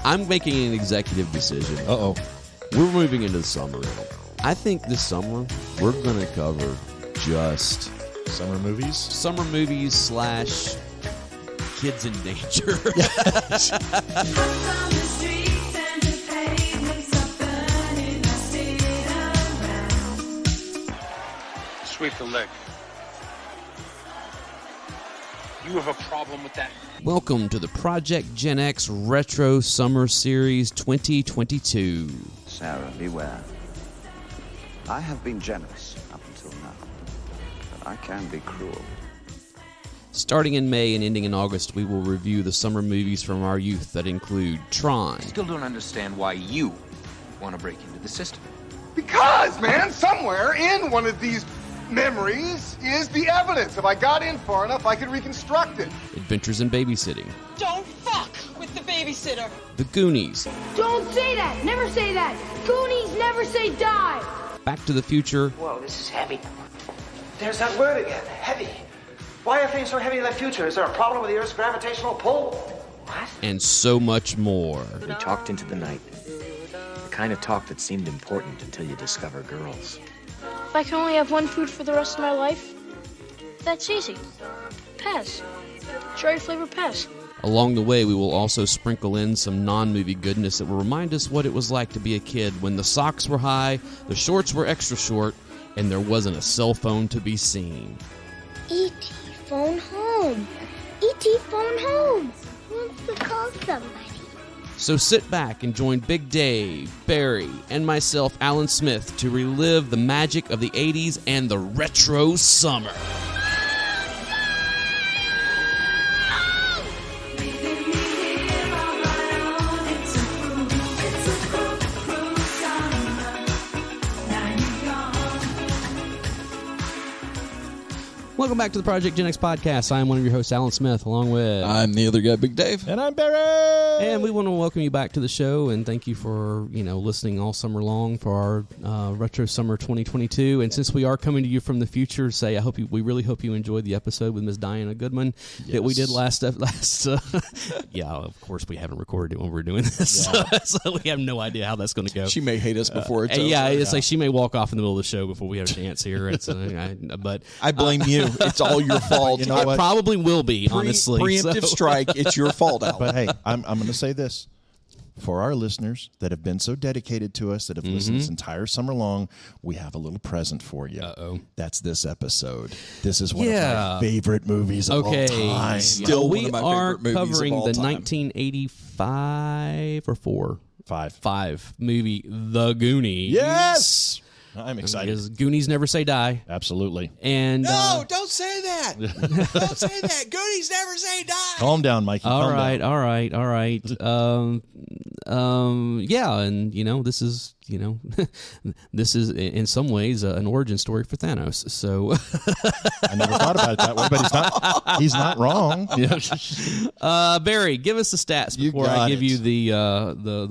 I'm making an executive decision. Uh-oh. We're moving into the summer. I think this summer we're going to cover just Summer movies / kids in danger. Sweep the leg. You have a problem with that? Welcome to the Project Gen X Retro Summer Series 2022. Sarah, beware. I have been generous up until now, but I can be cruel. Starting in May and ending in August, we will review the summer movies from our youth that include Tron. Still don't understand why you want to break into the system. Because, man, somewhere in one of these memories is the evidence. If I got in far enough, I could reconstruct it. Adventures in Babysitting. Don't fuck with the babysitter. The Goonies. Don't say that. Never say that. Goonies never say die. Back to the Future. Whoa, this is heavy. There's that word again, heavy. Why are things so heavy in the future? Is there a problem with the Earth's gravitational pull? What? And so much more. We talked into the night. The kind of talk that seemed important until you discover girls. If I can only have one food for the rest of my life, that's easy. Pez. Cherry flavored Pez. Along the way, we will also sprinkle in some non-movie goodness that will remind us what it was like to be a kid when the socks were high, the shorts were extra short, and there wasn't a cell phone to be seen. E.T. phone home. E.T. phone home. Wants to call somebody. So sit back and join Big Dave, Barry, and myself, Alan Smith, to relive the magic of the 80s and the retro summer. Welcome back to the Project Gen X podcast. I am one of your hosts, Alan Smith, along with... I'm the other guy, Big Dave. And I'm Barry! And we want to welcome you back to the show and thank you for, listening all summer long for our Retro Summer 2022. And since we are coming to you from the future, we really hope you enjoyed the episode with Ms. Diana Goodman that we did last yeah, of course we haven't recorded it when we're doing this, so we have no idea how that's going to go. She may hate us before it's over. Yeah, it's like she may walk off in the middle of the show before we have a chance here. But I blame you. It's all your fault. You know I what? probably will be, honestly. Preemptive strike. It's your fault, Alan. But hey, I'm going to say this. For our listeners that have been so dedicated to us, that have listened this entire summer long, we have a little present for you. Uh-oh. That's this episode. This is one of my favorite movies of all time. Still we one of my are favorite movies covering of all the time. 1985 or 5. 5 movie, The Goonies. Yes! I'm excited. Because Goonies never say die. Absolutely. And don't say that. Don't say that. Goonies never say die. Calm down, Mikey. all Calm right. Yeah, and this is this is in some ways an origin story for Thanos. So I never thought about it that way, but he's not wrong. Barry, give us the stats before I give you the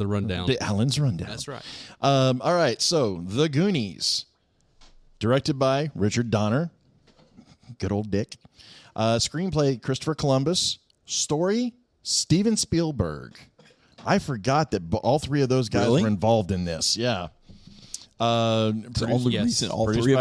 rundown. The Alan's rundown. That's right. All right, so The Goonies, directed by Richard Donner, good old Dick. Screenplay, Christopher Columbus. Story, Steven Spielberg. I forgot that all three of those guys were involved in this. Yeah. Produced by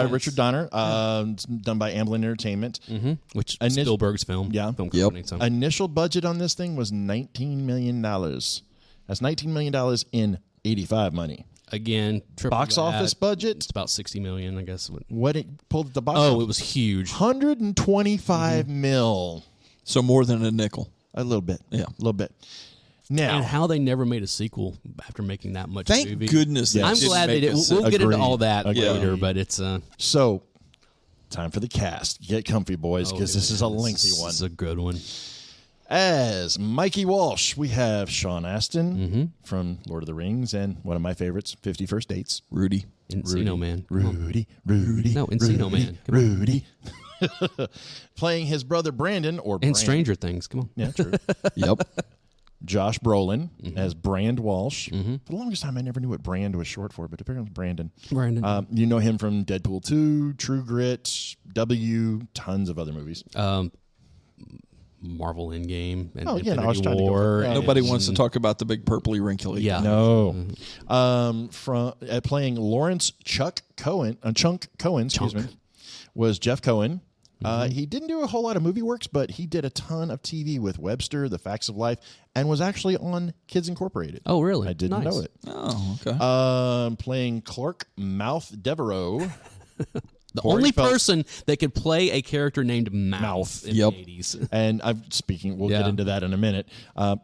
Richard Donner, done by Amblin Entertainment. Mm-hmm. Which Spielberg's film. Yeah. Film company, so. Initial budget on this thing was $19 million. That's $19 million in 85 money. Again, box office budget. It's about $60 million, I guess. What it pulled at the box office? Oh, it was huge. 125 mil. So more than a nickel. A little bit. Yeah. A little bit. Now, and how they never made a sequel after making that much Thank movie. goodness. I'm glad they did. We'll get into all that later, but it's... So, time for the cast. Get comfy, boys, because this is a lengthy one. This is a good one. As Mikey Walsh, we have Sean Astin from Lord of the Rings and one of my favorites, 50 First Dates. Rudy. Encino Man. Rudy. No, Encino Man. Rudy. Playing his brother Brandon, and Stranger Things. Come on. Yeah, true. Yep. Josh Brolin as Brand Walsh. For the longest time, I never knew what Brand was short for, but apparently Brandon. You know him from Deadpool 2, True Grit, W, tons of other movies. Marvel Endgame and Oh, yeah, no, I was Infinity trying to go War. for- Nobody wants to talk about the big purpley wrinkly. Yeah. No. From playing Lawrence Chunk Cohen, excuse me, was Jeff Cohen. He didn't do a whole lot of movie works, but he did a ton of TV with Webster, The Facts of Life, and was actually on Kids Incorporated. Oh, really? I didn't know it. Oh, okay. Playing Clark Mouth Devereaux. The Corey only Feldman. person that could play a character named Mouth in Yep. the 80s. And we'll get into that in a minute.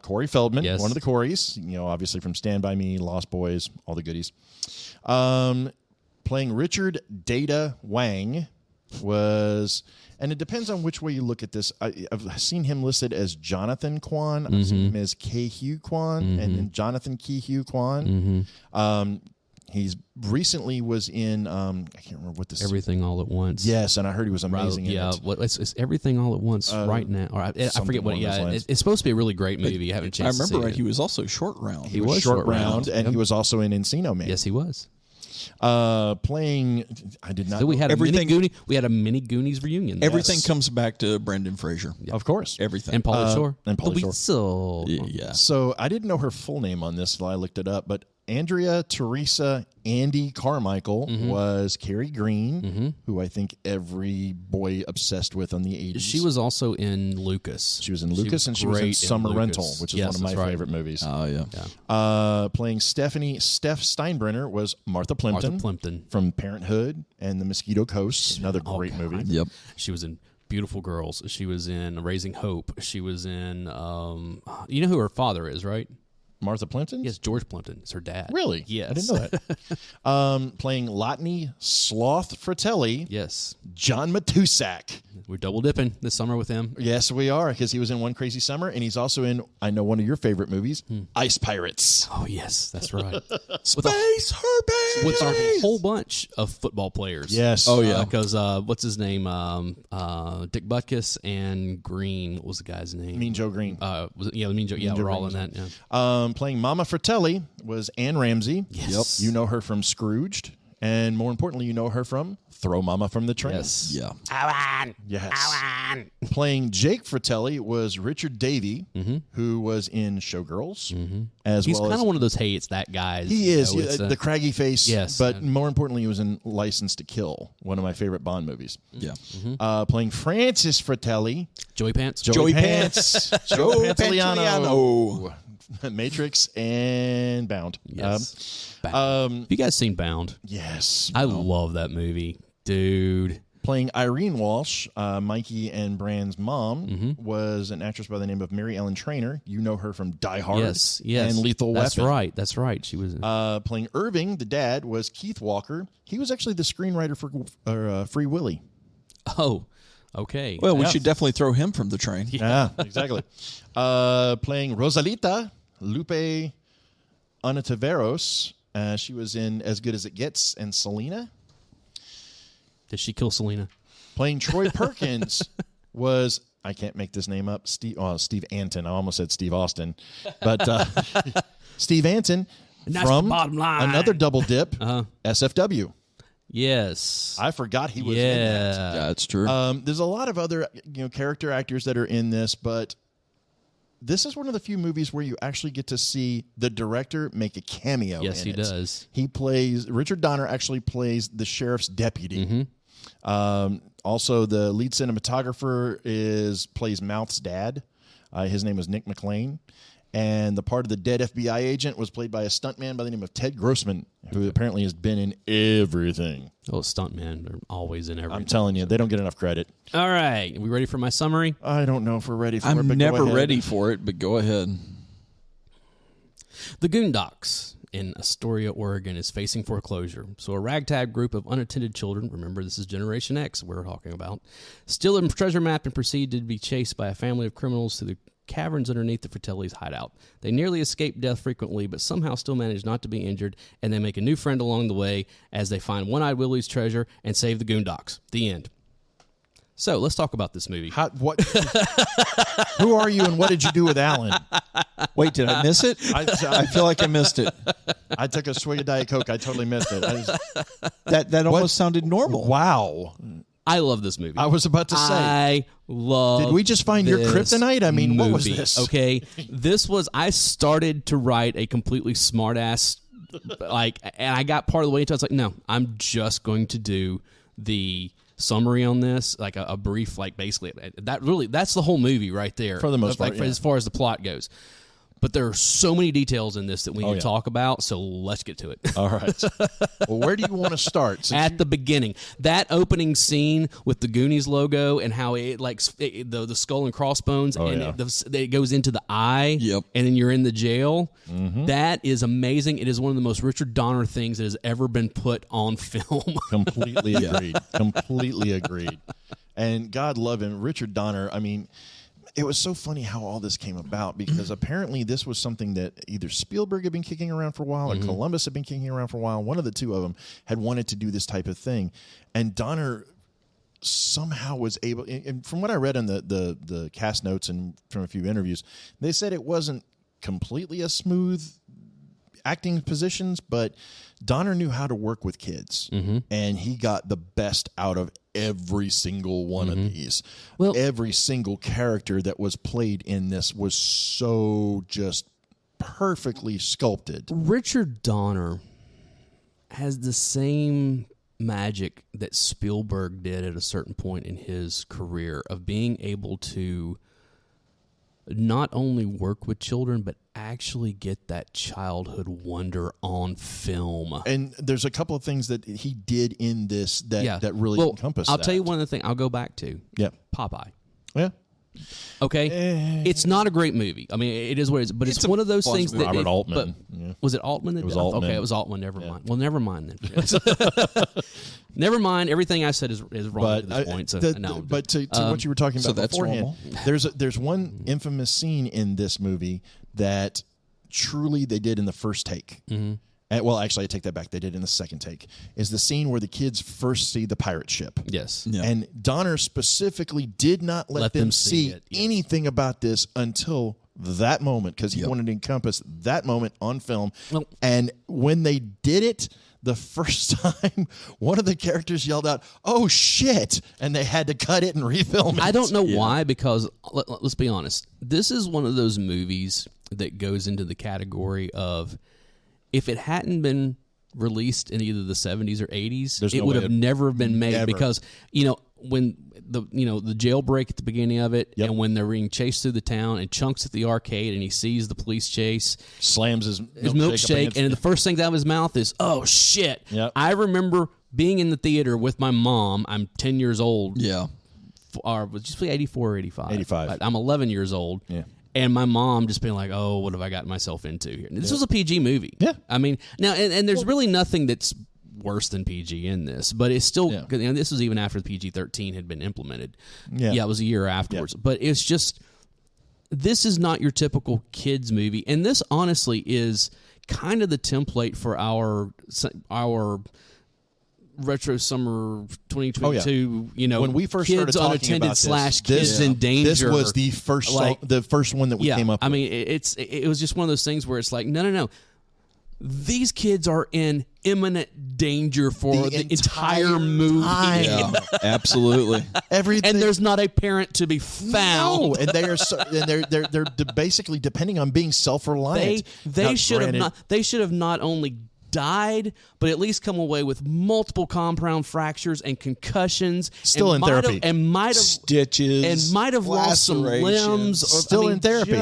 Corey Feldman, Yes. one of the Coreys, obviously from Stand By Me, Lost Boys, all the goodies. Playing Richard Data Wang was, and it depends on which way you look at this. I've seen him listed as Jonathan Kwan. I've seen him as Kei-Hugh Kwan, and then Jonathan Kei-Hugh Kwan. He's recently was in, I can't remember what this is. Everything All at Once. Yes, and I heard he was amazing in it. It's Everything All at Once right now. Or I forget what. Yeah, it's supposed to be a really great movie. I haven't I changed. remember right. He was also Short Round. He was Short Round, and he was also in Encino Man. Yes, he was. Playing, I did not. So we know- had Everything- a mini Goonies reunion. Everything comes back to Brendan Fraser. of course. Everything. And Pauly Shore. and Pauly Shore. So Yeah. So I didn't know her full name on this until I looked it up, but Andrea Teresa Andy Carmichael was Carrie Green, who I think every boy obsessed with on the 80s. she was also in Lucas. She was in Lucas, and she was in great Summer Lucas. Rental, which is Yes, one of my that's right. favorite movies. Oh, yeah. Playing Steph Steinbrenner was Martha Plimpton, Martha Plimpton. from Parenthood and The Mosquito Coast, another great movie. Yep. She was in Beautiful Girls. She was in Raising Hope. She was in. You know who her father is, right? Martha Plimpton? Yes, George Plimpton is her dad. Really? Yes. I didn't know that. Playing Lotney Sloth Fratelli, Yes. John Matusak. We're double dipping this summer with him. Yes, we are, because he was in One Crazy Summer, and he's also in, I know, one of your favorite movies, Ice Pirates. Oh, yes, that's right. Space Herpes! With a whole bunch of football players. Yes. Oh, yeah. Because what's his name? Dick Butkus and Green. What was the guy's name? Mean Joe Green. Mean Joe. Yeah, Joe we're all in Green that. Yeah. Playing Mama Fratelli was Anne Ramsey. Yes. Yep. You know her from Scrooged, and more importantly, you know her from Throw Mama from the Train. Yes. Yeah. Yes. Playing Jake Fratelli was Richard Davey, who was in Showgirls, as He's well kind as of one of those, hey, it's that guys. he you is know, it's, the craggy face. yes. But more importantly, he was in License to Kill, one of my favorite Bond movies. Yeah. Playing Francis Fratelli, Joey Pants. Joey Pants, Joe Pantoliano. Matrix and Bound. Yes. Have you guys seen Bound? Yes. I love that movie, dude. Playing Irene Walsh, Mikey and Brand's mom, was an actress by the name of Mary Ellen Trainor. You know her from Die Hard Yes. and Lethal That's Weapon. That's right. She was. Playing Irving, the dad, was Keith Walker. He was actually the screenwriter for Free Willy. Oh, okay. Well, we should definitely throw him from the train. Yeah, exactly. Playing Rosalita, Lupe Ontiveros. She was in As Good as It Gets and Selena. Did she kill Selena? Playing Troy Perkins was, I can't make this name up, Steve Anton. I almost said Steve Austin. But Steve Anton That's from the bottom line. another double dip, SFW. Yes. I forgot he was in that. Yeah, it's true. There's a lot of other character actors that are in this, but this is one of the few movies where you actually get to see the director make a cameo. Yes, in he it. does. He plays, Richard Donner actually plays the sheriff's deputy. Also, the lead cinematographer plays Mouth's dad. His name was Nick McLean. And the part of the dead FBI agent was played by a stuntman by the name of Ted Grossman, who apparently has been in everything. Oh, stuntmen are always in everything. I'm telling you, they don't get enough credit. All right. Are we ready for my summary? I don't know if we're ready for it, I'm but go never ahead. ready for it, but go ahead. The Goondocks in Astoria, Oregon is facing foreclosure. So a ragtag group of unattended children, remember this is Generation X we're talking about, steal a treasure map and proceed to be chased by a family of criminals to the caverns underneath the Fratelli's hideout. They nearly escape death frequently, but somehow still manage not to be injured, and they make a new friend along the way as they find One-Eyed Willie's treasure and save the Goondocks. The end. So let's talk about this movie. What? Who are you and what did you do with Alan? Wait, did I miss it? I feel like I missed it. I took a swig of Diet Coke. I totally missed it. That almost sounded normal. Wow. I love this movie. I was about to say. I love. Did we just find your kryptonite? I mean, what was this? Okay, this was. I started to write a completely smartass, and I got part of the way into it. I was like, no, I'm just going to do the summary on this, like a brief, basically that's the whole movie right there for the most part, as far as the plot goes. But there are so many details in this that we need to talk about, so let's get to it. All right. Well, where do you want to start? At the beginning. That opening scene with the Goonies logo and how it the skull and crossbones, it goes into the eye, and then you're in the jail. Mm-hmm. That is amazing. It is one of the most Richard Donner things that has ever been put on film. Completely agreed. Completely agreed. And God love him, Richard Donner, I mean... It was so funny how all this came about, because apparently this was something that either Spielberg had been kicking around for a while or Columbus had been kicking around for a while. One of the two of them had wanted to do this type of thing. And Donner somehow was able, and from what I read in the cast notes and from a few interviews, they said it wasn't completely a smooth acting positions, but Donner knew how to work with kids, and he got the best out of every single one of these. Well, every single character that was played in this was so just perfectly sculpted. Richard Donner has the same magic that Spielberg did at a certain point in his career of being able to not only work with children, but actually get that childhood wonder on film. And there's a couple of things that he did in this that really encompass I'll that. tell you one of the things I'll go back to. Yeah. Popeye. Yeah. Okay? It's not a great movie. I mean, it is what it is, but it's one of those things that... Robert Altman. Was it Altman? It was Altman. Okay, it was Altman. Never mind. Well, never mind then. Never mind. Everything I said is wrong at this point. So, but to what you were talking about that's beforehand, there's one infamous scene in this movie that truly they did in the first take. Mm-hmm. Well, actually, I take that back. They did in the second take. Is the scene where the kids first see the pirate ship. Yes. Yeah. And Donner specifically did not let them see anything about this until that moment, because he wanted to encompass that moment on film. Well, and when they did it the first time, one of the characters yelled out, "Oh, shit," and they had to cut it and refilm it. I don't know why, because let's be honest. This is one of those movies that goes into the category of, if it hadn't been released in either the 70s or 80s, it would have never been made. Because, when the jailbreak at the beginning of it, and when they're being chased through the town, and Chunk's at the arcade and he sees the police chase, slams his milkshake, and the first thing out of his mouth is, "Oh shit!" Yep. I remember being in the theater with my mom. I'm 10 years old. Yeah, was just 84 or 85. 85. I'm 11 years old. Yeah. And my mom just being like, "Oh, what have I gotten myself into here?" This was a PG movie. Yeah. I mean, now, and there's really nothing that's worse than PG in this, but it's still, this was even after the PG-13 had been implemented. Yeah, it was a year afterwards. But it's just, this is not your typical kids movie. And this, honestly, is kind of the template for our retro summer 2022, when we first started talking about this, kids in danger. This was the first one that we came up with. I mean, it was just one of those things where it's like, no. These kids are in imminent danger for the entire movie. Yeah, absolutely. Everything, and there's not a parent to be found. No, and they are they're basically depending on being self-reliant. They should have not only died, but at least come away with multiple compound fractures and concussions. Still in therapy. And might have stitches. And might have lost some limbs. Still in therapy.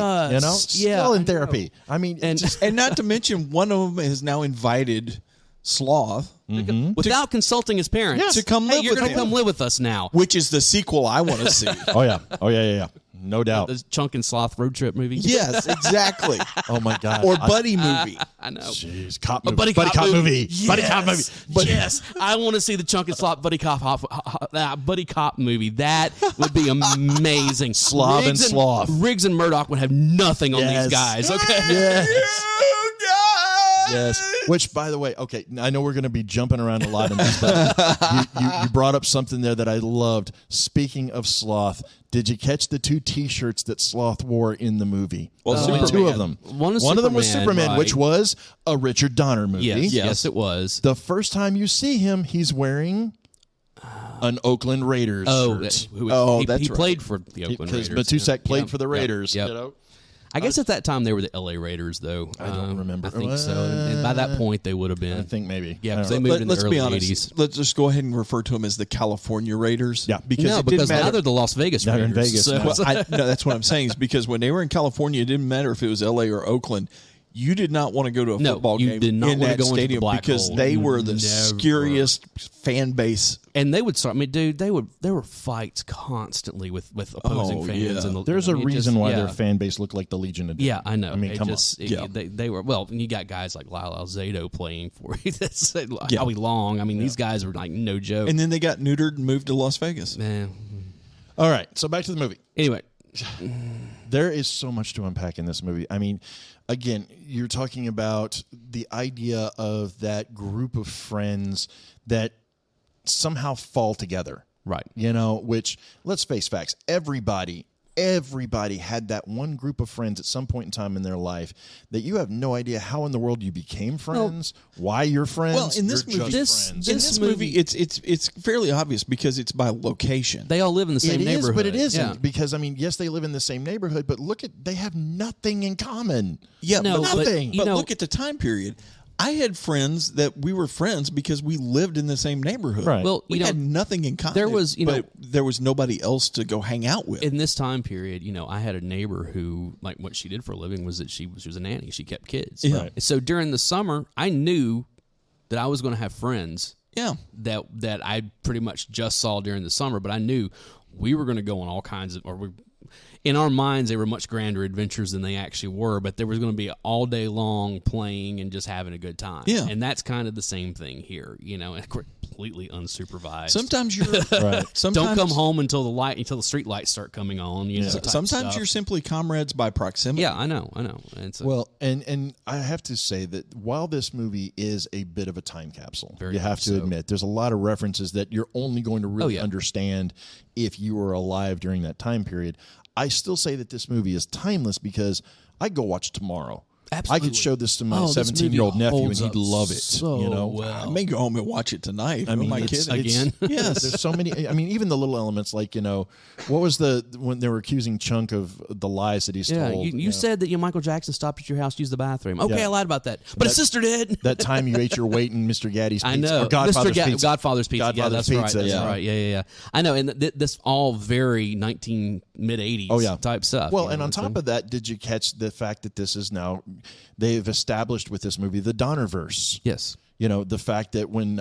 Still in therapy. I mean, and not to mention, one of them has now invited Sloth without consulting his parents to come live with him. You're going to come live with us now. Which is the sequel I want to see. Oh yeah. No doubt. The Chunk and Sloth road trip movie. Yes, exactly. Oh my God. Or buddy movie. I know. Jeez, cop movie. Buddy cop movie. Yes. Buddy cop movie. Yes, I want to see the Chunk and Sloth buddy cop movie. That would be amazing. Slob and Sloth. Riggs and Murdoch would have nothing on these guys. Okay. Yes. Yes. Which, by the way, okay, I know we're going to be jumping around a lot in this, but you brought up something there that I loved. Speaking of Sloth, did you catch the two T-shirts that Sloth wore in the movie? Well, two of them. One of them was Superman, right. which was a Richard Donner movie. Yes, it was. The first time you see him, he's wearing an Oakland Raiders shirt. He played for the Oakland Raiders. Because Matusek played for the Raiders. Yep. You know? I guess at that time they were the L.A. Raiders, though. I don't remember. I think so. And by that point, they would have been. I think maybe. Yeah, because they moved in the early 80s. Let's just go ahead and refer to them as the California Raiders. Yeah, because now they're the Las Vegas They're Raiders. in Vegas. So. Well, no, that's what I'm saying. Is because when they were in California, it didn't matter if it was L.A. or Oakland. You did not want to go to a football you game did not in want to that go into the stadium black because hole. they were the Never. scariest fan base. And they would start. I mean, dude, there were fights constantly with opposing fans. Yeah. And There's a reason why their fan base looked like the Legion of Doom. Yeah, I know. I mean, come on. They were, well, and you got guys like Lyle Alzado playing for you. That's Howie Long. I mean, these guys were like no joke. And then they got neutered and moved to Las Vegas. Man. All right, so back to the movie. Anyway. There is so much to unpack in this movie. I mean, again, you're talking about the idea of that group of friends that somehow fall together. Right. You know, which, let's face facts, everybody had that one group of friends at some point in time in their life that you have no idea how in the world you became friends, why you're friends. Well, in this movie, this movie, it's fairly obvious because it's by location. They all live in the same neighborhood. It is, but it isn't. Yeah. Because, I mean, yes, they live in the same neighborhood, but they have nothing in common. Yeah, No, but nothing. But look at the time period. I had friends that we were friends because we lived in the same neighborhood. Right. Well, we had nothing in common. There was, but there was nobody else to go hang out with. In this time period, I had a neighbor who, like, what she did for a living was that she was a nanny. She kept kids. Yeah. Right. So during the summer, I knew that I was going to have friends. Yeah. That I pretty much just saw during the summer, but I knew we were going to go on all kinds of, in our minds, they were much grander adventures than they actually were, but there was going to be all day long playing and just having a good time. Yeah. And that's kind of the same thing here, and completely unsupervised. Sometimes you're right. Don't come home until the street lights start coming on. Sometimes stuff. you're simply comrades by proximity. Yeah, I know. And so, Well, and I have to say that while this movie is a bit of a time capsule, Very you have much to so. admit there's a lot of references that you're only going to really understand if you were alive during that time period. I still say that this movie is timeless because I'd go watch it tomorrow. Absolutely. I could show this to my this 17-year-old movie nephew and holds he'd up love it. so well. I may go home and watch it tonight. I mean, my it's- kids again? Yes. There's so many. I mean, even the little elements like, what was when they were accusing Chunk of the lies that he's told. you said that Michael Jackson stopped at your house to use the bathroom. Okay, Yeah. I lied about that. But his sister did. That time you ate your weight in Mr. Gaddy's pizza. I know. Or Godfather's Mr. pizza. Godfather's pizza. Yeah, Godfather's that's pizza. right. That's right. Yeah. I know. And this all very mid-80s type stuff. Well, and on top of that, did you catch the fact that this is now, they've established with this movie the Donnerverse? Yes. The fact that when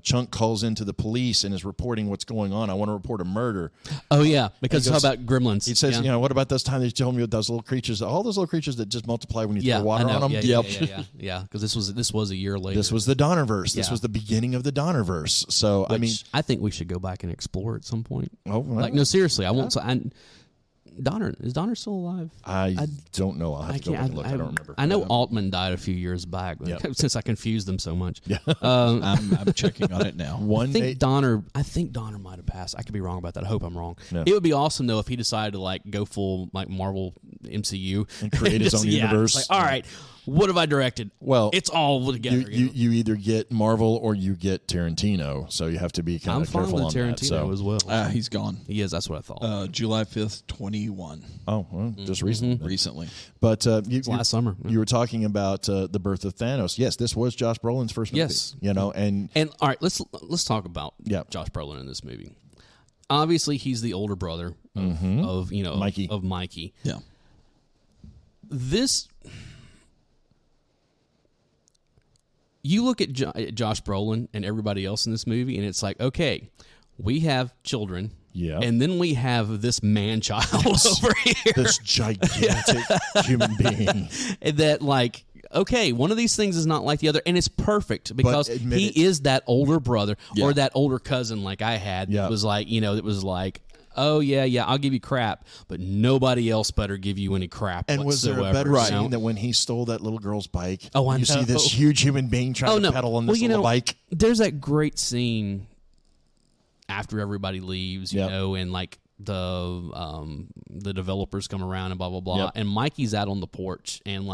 Chunk calls into the police and is reporting what's going on, I want to report a murder. Oh, yeah, because He goes- how about gremlins? He says, Yeah. what about those time they told me those little creatures, all those little creatures that just multiply when you throw water I know. on them? Yeah, because this was a year later. This was the Donnerverse. This Yeah. was the beginning of the Donnerverse. So, Which I think we should go back and explore at some point. Oh, well, no, seriously, I won't. Is Donner still alive? I don't know. I'll have to go back and look. I don't remember. I know Altman died a few years back, but since I confused them so much. Yeah. I'm checking on it now. I think Donner might have passed. I could be wrong about that. I hope I'm wrong. No. It would be awesome though if he decided to go full Marvel MCU and create his own universe. All right, what have I directed? Well, it's all together. You either get Marvel or you get Tarantino, so you have to be kind of careful on Tarantino that. So. as well. He's gone. He is. That's what I thought. July 5th, 21. Oh, well, just recently. Recently. But last summer. You were talking about the birth of Thanos. Yes, this was Josh Brolin's first movie. Yes. And all right, let's talk about Josh Brolin in this movie. Obviously, he's the older brother of Mikey. Of Mikey. Yeah. You look at Josh Brolin and everybody else in this movie, and it's like, okay, we have children. Yeah. And then we have this man-child over here. This gigantic human being. That, okay, one of these things is not like the other, and it's perfect because he is that older brother or that older cousin like I had. Yeah. That was oh, yeah, I'll give you crap, but nobody else better give you any crap And was whatsoever. there a better scene that when he stole that little girl's bike? Oh, I know. You see this huge human being trying to pedal on this little bike? There's that great scene after everybody leaves, and the developers come around and blah, blah, blah. Yep. And Mikey's out on the porch and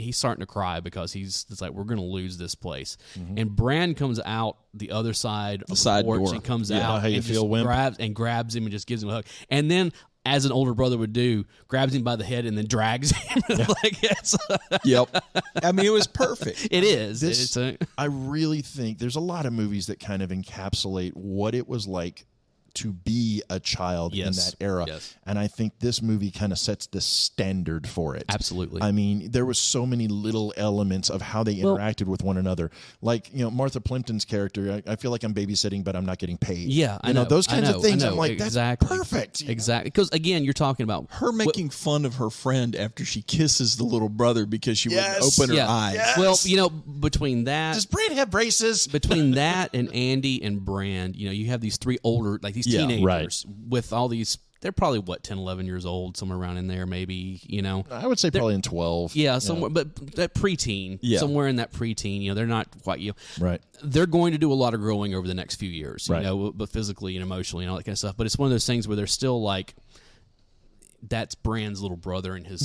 he's starting to cry because it's like, we're going to lose this place. And Bran comes out the other side of the side porch door. and comes Yeah, out how you and feel, just Wimp? grabs him and just gives him a hug. And then, as an older brother would do, grabs him by the head and then drags him. Like, it's, Yep. I mean, it was perfect. it is. I really think there's a lot of movies that kind of encapsulate what it was like to be a child in that era. Yes. And I think this movie kind of sets the standard for it. Absolutely. I mean, there was so many little elements of how they interacted with one another. Like, Martha Plimpton's character, I feel like I'm babysitting, but I'm not getting paid. Yeah, I know. Those kinds of things. I know. I'm like, that's Exactly. perfect. Exactly. Because, again, you're talking about Her making fun of her friend after she kisses the little brother because she wouldn't open her eyes. Yes. Well, between that... Does Bran have braces? Between that and Andy and Brand, you have these three older, like these teenagers with all these, they're probably, 10, 11 years old, somewhere around in there, maybe, I would say probably in 12. Yeah, somewhere, but that preteen, somewhere in that preteen, they're not quite, Right. They're going to do a lot of growing over the next few years, Right. But physically and emotionally and all that kind of stuff. But it's one of those things where they're still like, that's Brand's little brother and his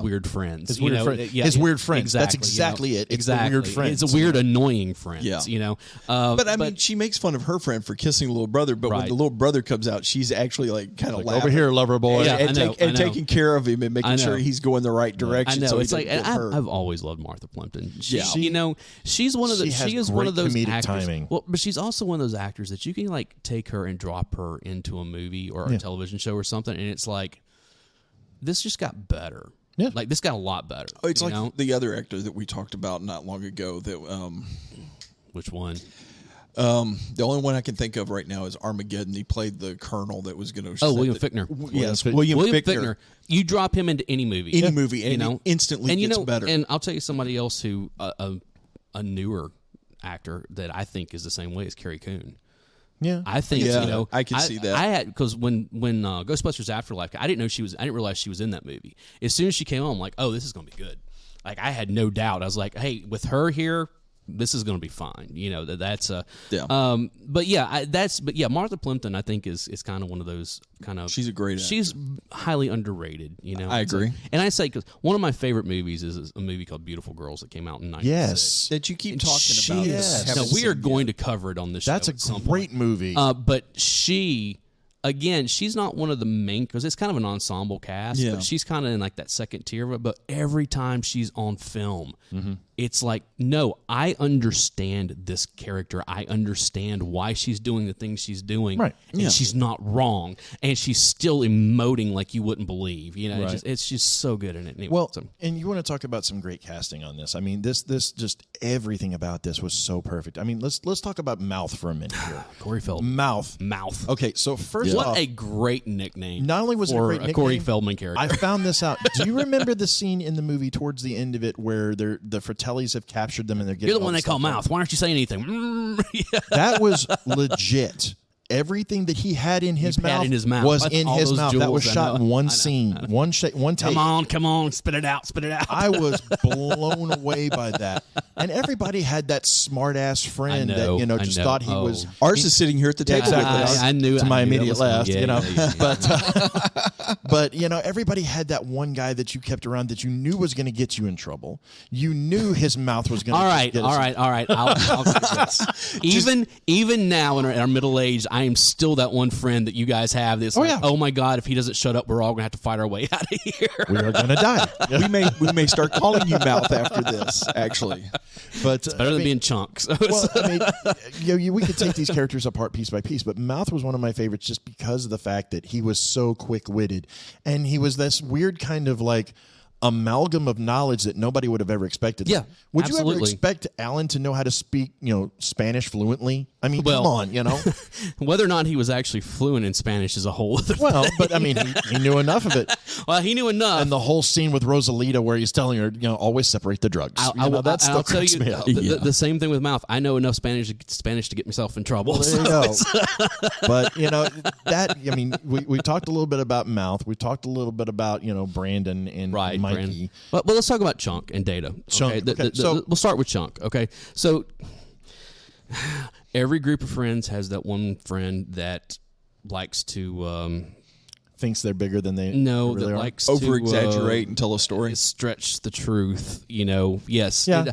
weird friends. His weird friends. Exactly, That's exactly it. It's exactly. the weird friends. It's a weird, annoying friends. Yeah. But I mean, she makes fun of her friend for kissing the little brother. But when the little brother comes out, she's actually like kind of laughing. Over here, lover boy. Yeah, and taking care of him and making sure he's going the right direction. I know. So It's like, and I've always loved Martha Plimpton. She's one of the. She is one of those comedic actors. timing. Well, but she's also one of those actors that you can like take her and drop her into a movie or a television show or something, and it's like, this just got better. Yeah. Like, this got a lot better. It's like the other actor that we talked about not long ago. That Which one? The only one I can think of right now is Armageddon. He played the colonel that was going to. William Fichtner. Yes, William Fichtner. You drop him into any movie, and he instantly gets better. And I'll tell you somebody else who a newer actor that I think is the same way as Carrie Coon. Yeah, I think I can see that. I had because when Ghostbusters Afterlife, I didn't realize she was in that movie. As soon as she came on, I'm like, oh, this is going to be good. Like, I had no doubt. I was like, hey, with her here, this is going to be fine. That's Martha Plimpton, I think is kind of one of those kind of. She's a great actor. She's highly underrated. I agree. And I say, because one of my favorite movies is a movie called Beautiful Girls that came out in 96. Yes. That you keep talking about. Yes. Now, we are going to cover it on this show. That's a great movie. But she, again, she's not one of the main, because it's kind of an ensemble cast, but she's kind of in like that second tier of it. But every time she's on film, it's like, no, I understand this character. I understand why she's doing the things she's doing. Right. And she's not wrong. And she's still emoting like you wouldn't believe. Right. It's just so good in it. Anyway, well, and you want to talk about some great casting on this. I mean, this just everything about this was so perfect. I mean, let's talk about Mouth for a minute here. Corey Feldman. Mouth. Okay, so first off, what a great nickname. Not only was it a great nickname, Corey Feldman character. I found this out. Do you remember the scene in the movie towards the end of it where the Fratellis have captured them and they're getting You're the one they call Mouth. Why aren't you saying anything? That was legit. Everything that he had in his mouth was in his mouth. That was shot in one scene, one take. Come on, spit it out. I was blown away by that. And everybody had that smart ass friend that just thought he was. Ours is sitting here at the table. Exactly. I knew to my immediate left. Yeah, but everybody had that one guy that you kept around that you knew was going to get you in trouble. You knew his mouth was going to. All right. I'll say this. Even now in our middle age, I am still that one friend that you guys have that's oh my God, if he doesn't shut up, we're all going to have to fight our way out of here. We are going to die. we may start calling you Mouth after this, actually. But it's better than being Chunks. Well, I mean, we could take these characters apart piece by piece, but Mouth was one of my favorites just because of the fact that he was so quick-witted, and he was this weird kind of like amalgam of knowledge that nobody would have ever expected. Yeah, would absolutely. you ever expect Alan to know how to speak, Spanish fluently? I mean, come on, Whether or not he was actually fluent in Spanish is a whole other thing. But I mean, he knew enough of it. Well, he knew enough. And the whole scene with Rosalita where he's telling her, always separate the drugs. That stuff cracks me up. The same thing with Mouth. I know enough Spanish to get myself in trouble. Well, there you go. But, we talked a little bit about Mouth. We talked a little bit about, Brandon and Mikey. Brandon. But let's talk about Chunk and Data. Chunk. Okay. We'll start with Chunk. Okay. So every group of friends has that one friend that likes to thinks they're bigger than they No, really that are. likes Over to exaggerate and tell a story. stretch the truth. Yes. Yeah.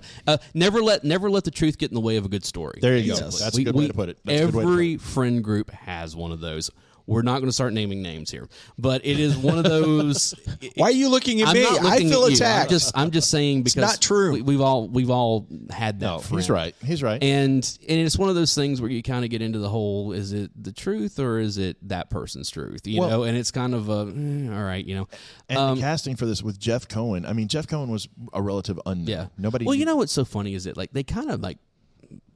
Never let the truth get in the way of a good story. There you go. Basically. That's a good way to put it. That's a good way to put Every it. friend group has one of those. We're not going to start naming names here, but it is one of those. Why are you looking at I'm me? not I looking feel at you. attacked. I'm just saying because not true. We've all had that. No, friend. he's right. He's right. And it's one of those things where you kind of get into the whole: is it the truth or is it that person's truth? You know, and it's kind of a all right, you know. And the casting for this with Jeff Cohen. I mean, Jeff Cohen was a relative unknown. Yeah. Nobody. Well, you know what's so funny is that like they kind of like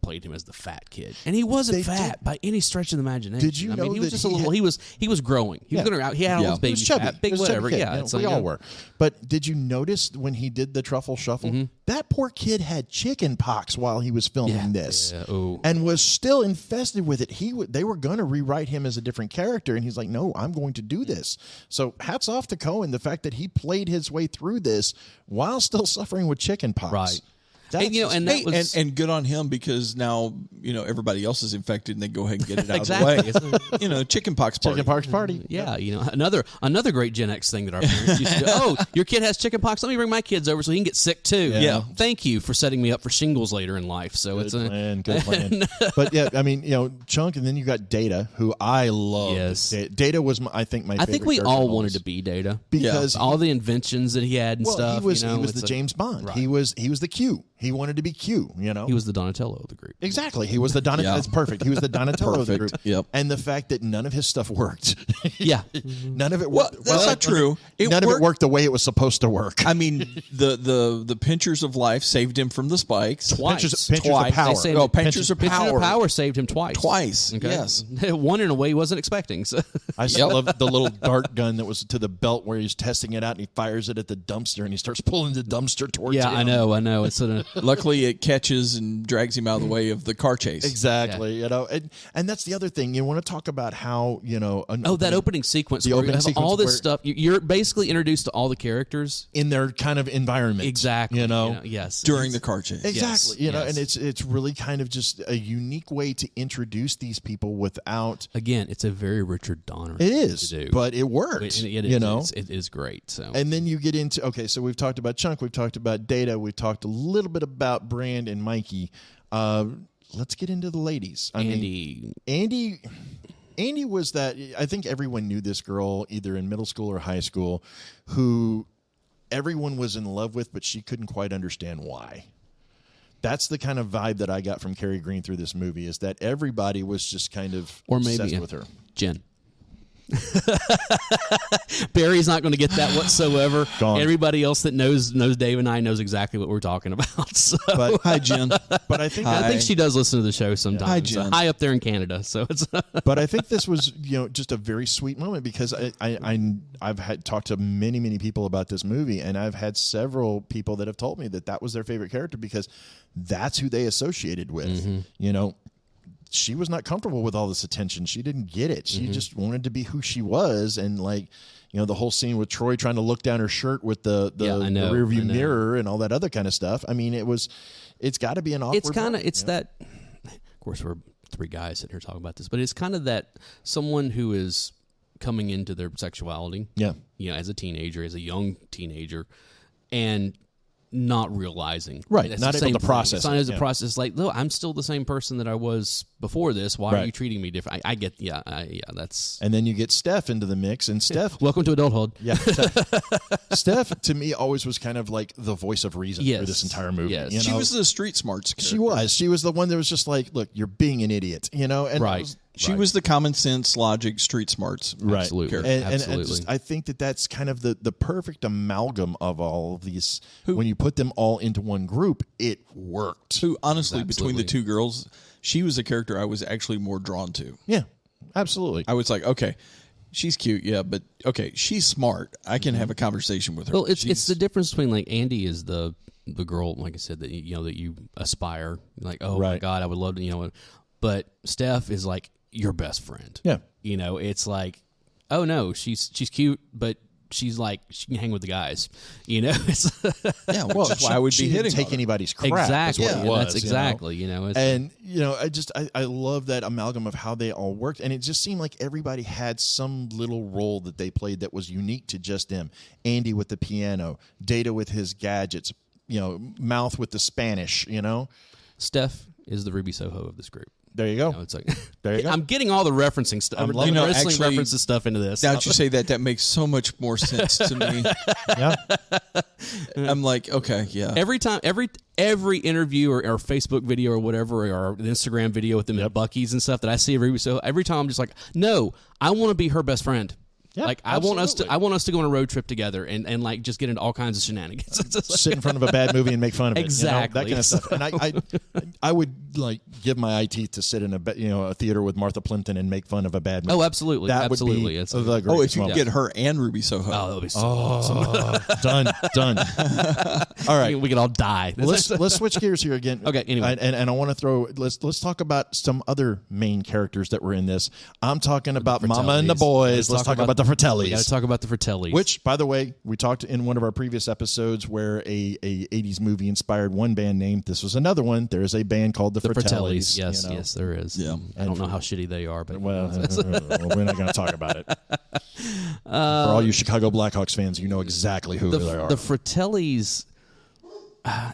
played him as the fat kid, and he wasn't fat by any stretch of the imagination. Did you I mean, know he was that just a little. He was growing. He was going to. He had all his baby fat, big whatever. Kid. Yeah, You it's know, we like, all were. But did you notice when he did the truffle shuffle? That poor kid had chicken pox while he was filming this, and was still infested with it. They were going to rewrite him as a different character, and he's like, "No, I'm going to do this." So hats off to Cohen, the fact that he played his way through this while still suffering with chicken pox. Right. That's And that was and good on him because now everybody else is infected and they go ahead and get it out Exactly. of the way. Chickenpox party. Chickenpox party. Yeah, another great Gen X thing that our parents used to do. Oh, your kid has chickenpox. Let me bring my kids over so he can get sick too. Yeah. Thank you for setting me up for shingles later in life. So Good it's plan, good plan. But yeah, I mean, Chunk, and then you got Data, who I love. Yes. Data was, I think, my favorite. I think we character all in wanted this. to be Data because all the inventions that he had and stuff. He was he was it's the a- James Bond. Right. He was the Q. He wanted to be Q. He was the Donatello of the group. Exactly. He was the Donatello. That's perfect. He was the Donatello of the group. Yep. And the fact that none of his stuff worked. Yeah. None of it Well, worked. that's not true. None of it worked the way it was supposed to work. I mean, the pinchers of life saved him from the spikes. Pinchers of Twice. power. They saved him. Pinchers of Pinchers power. of power saved him twice. Okay. Yes. One in a way he wasn't expecting. So. I still love the little dart gun that was to the belt where he's testing it out and he fires it at the dumpster and he starts pulling the dumpster towards him. Yeah, I know. It's sort of Luckily, it catches and drags him out of the way of the car chase. Exactly. And that's the other thing. You want to talk about how, that opening sequence. The where opening you have sequence all this where- stuff. You're basically introduced to all the characters in their kind of environment. Exactly. Yes. During the car chase. Exactly. Yes. And it's really kind of just a unique way to introduce these people without. Again, it's a very Richard Donner. It is, to do. but it works. It is great. So. And then you get into so we've talked about Chunk, we've talked about Data, we've talked a little bit about Brand and Mikey. Let's get into the ladies. Andy was that. I think everyone knew this girl either in middle school or high school, who everyone was in love with, but she couldn't quite understand why. That's the kind of vibe that I got from Carrie Green through this movie, is that everybody was just kind of obsessed with her. Jen. Barry's not going to get that whatsoever. Gone. Everybody else that knows Dave and I knows exactly what we're talking about. So. But hi, Jen. But I think I think she does listen to the show sometimes. Hi, Jen. High up there in Canada. So it's. But I think this was just a very sweet moment because I've had talked to many people about this movie, and I've had several people that have told me that was their favorite character because that's who they associated with. She was not comfortable with all this attention. She didn't get it. She just wanted to be who she was. And the whole scene with Troy trying to look down her shirt with the rear view mirror and all that other kind of stuff. I mean, it's got to be an awkward. It's kind of that. Of course, we're three guys sitting here talking about this, but it's kind of that someone who is coming into their sexuality. Yeah. As a teenager, as a young teenager, and not realizing, right? It's Not the able same to thing. process. It's not as a process. Like, look, I'm still the same person that I was before this. Why are you treating me different? I get, that's. And then you get Steph into the mix, and Steph. Welcome to adulthood. Yeah, Steph to me always was kind of like the voice of reason for this entire movie. Yes. She was the street smarts She character. was the one that was just like, look, you're being an idiot, and right. She was the common sense, logic, street smarts. Right. Absolutely. And I think that's kind of the perfect amalgam of all of these. When you put them all into one group, it worked. Who, honestly, between the two girls, she was a character I was actually more drawn to. Yeah, absolutely. I was like, okay, she's cute, yeah, but okay, she's smart. I can have a conversation with her. Well, it's the difference between like Andy is the girl, like I said, that that you aspire, like, oh my God, I would love to, but Steph is like your best friend. Yeah. It's like, oh no, she's cute, but she's like she can hang with the guys, you know. Yeah, well, that's why I would be hitting. Take anybody's crap. Exactly. Is what it was, that's exactly. You know, and I love that amalgam of how they all worked, and it just seemed like everybody had some little role that they played that was unique to just them. Andy with the piano, Data with his gadgets, Mouth with the Spanish, Steph is the Ruby Soho of this group. There you go. It's like there you go. I'm getting all the referencing stuff. I'm loving wrestling actually, references stuff into this. Now that you say that, that makes so much more sense to me. Yeah. I'm like, okay, yeah. Every time, every interview or Facebook video or whatever, or an Instagram video with them at Buc-ee's and stuff that I see of Ruby Soho, every time I'm just like, no, I want to be her best friend. Yeah, like I want us to go on a road trip together and like just get into all kinds of shenanigans. Sit in front of a bad movie and make fun of it. Exactly. That kind of stuff. And I would like give my eye teeth to sit in a theater with Martha Plimpton and make fun of a bad movie. Oh, absolutely. That absolutely. would be It's the greatest if you moment. get her and Ruby Soho. Oh, that would be so awesome. Done. All right. We could all die. Let's switch gears here again. Okay, anyway. And I want to let's talk about some other main characters that were in this. I'm talking about Mama and the Boys. Let's talk about the Fratellis. We got to talk about the Fratellis. Which, by the way, we talked in one of our previous episodes where a 80s movie inspired one band name. This was another one. There is a band called the Fratellis. Yes, yes, there is. Yeah. I don't know how shitty they are, but well, we're not going to talk about it. For all you Chicago Blackhawks fans, you know exactly who they are. The Fratellis,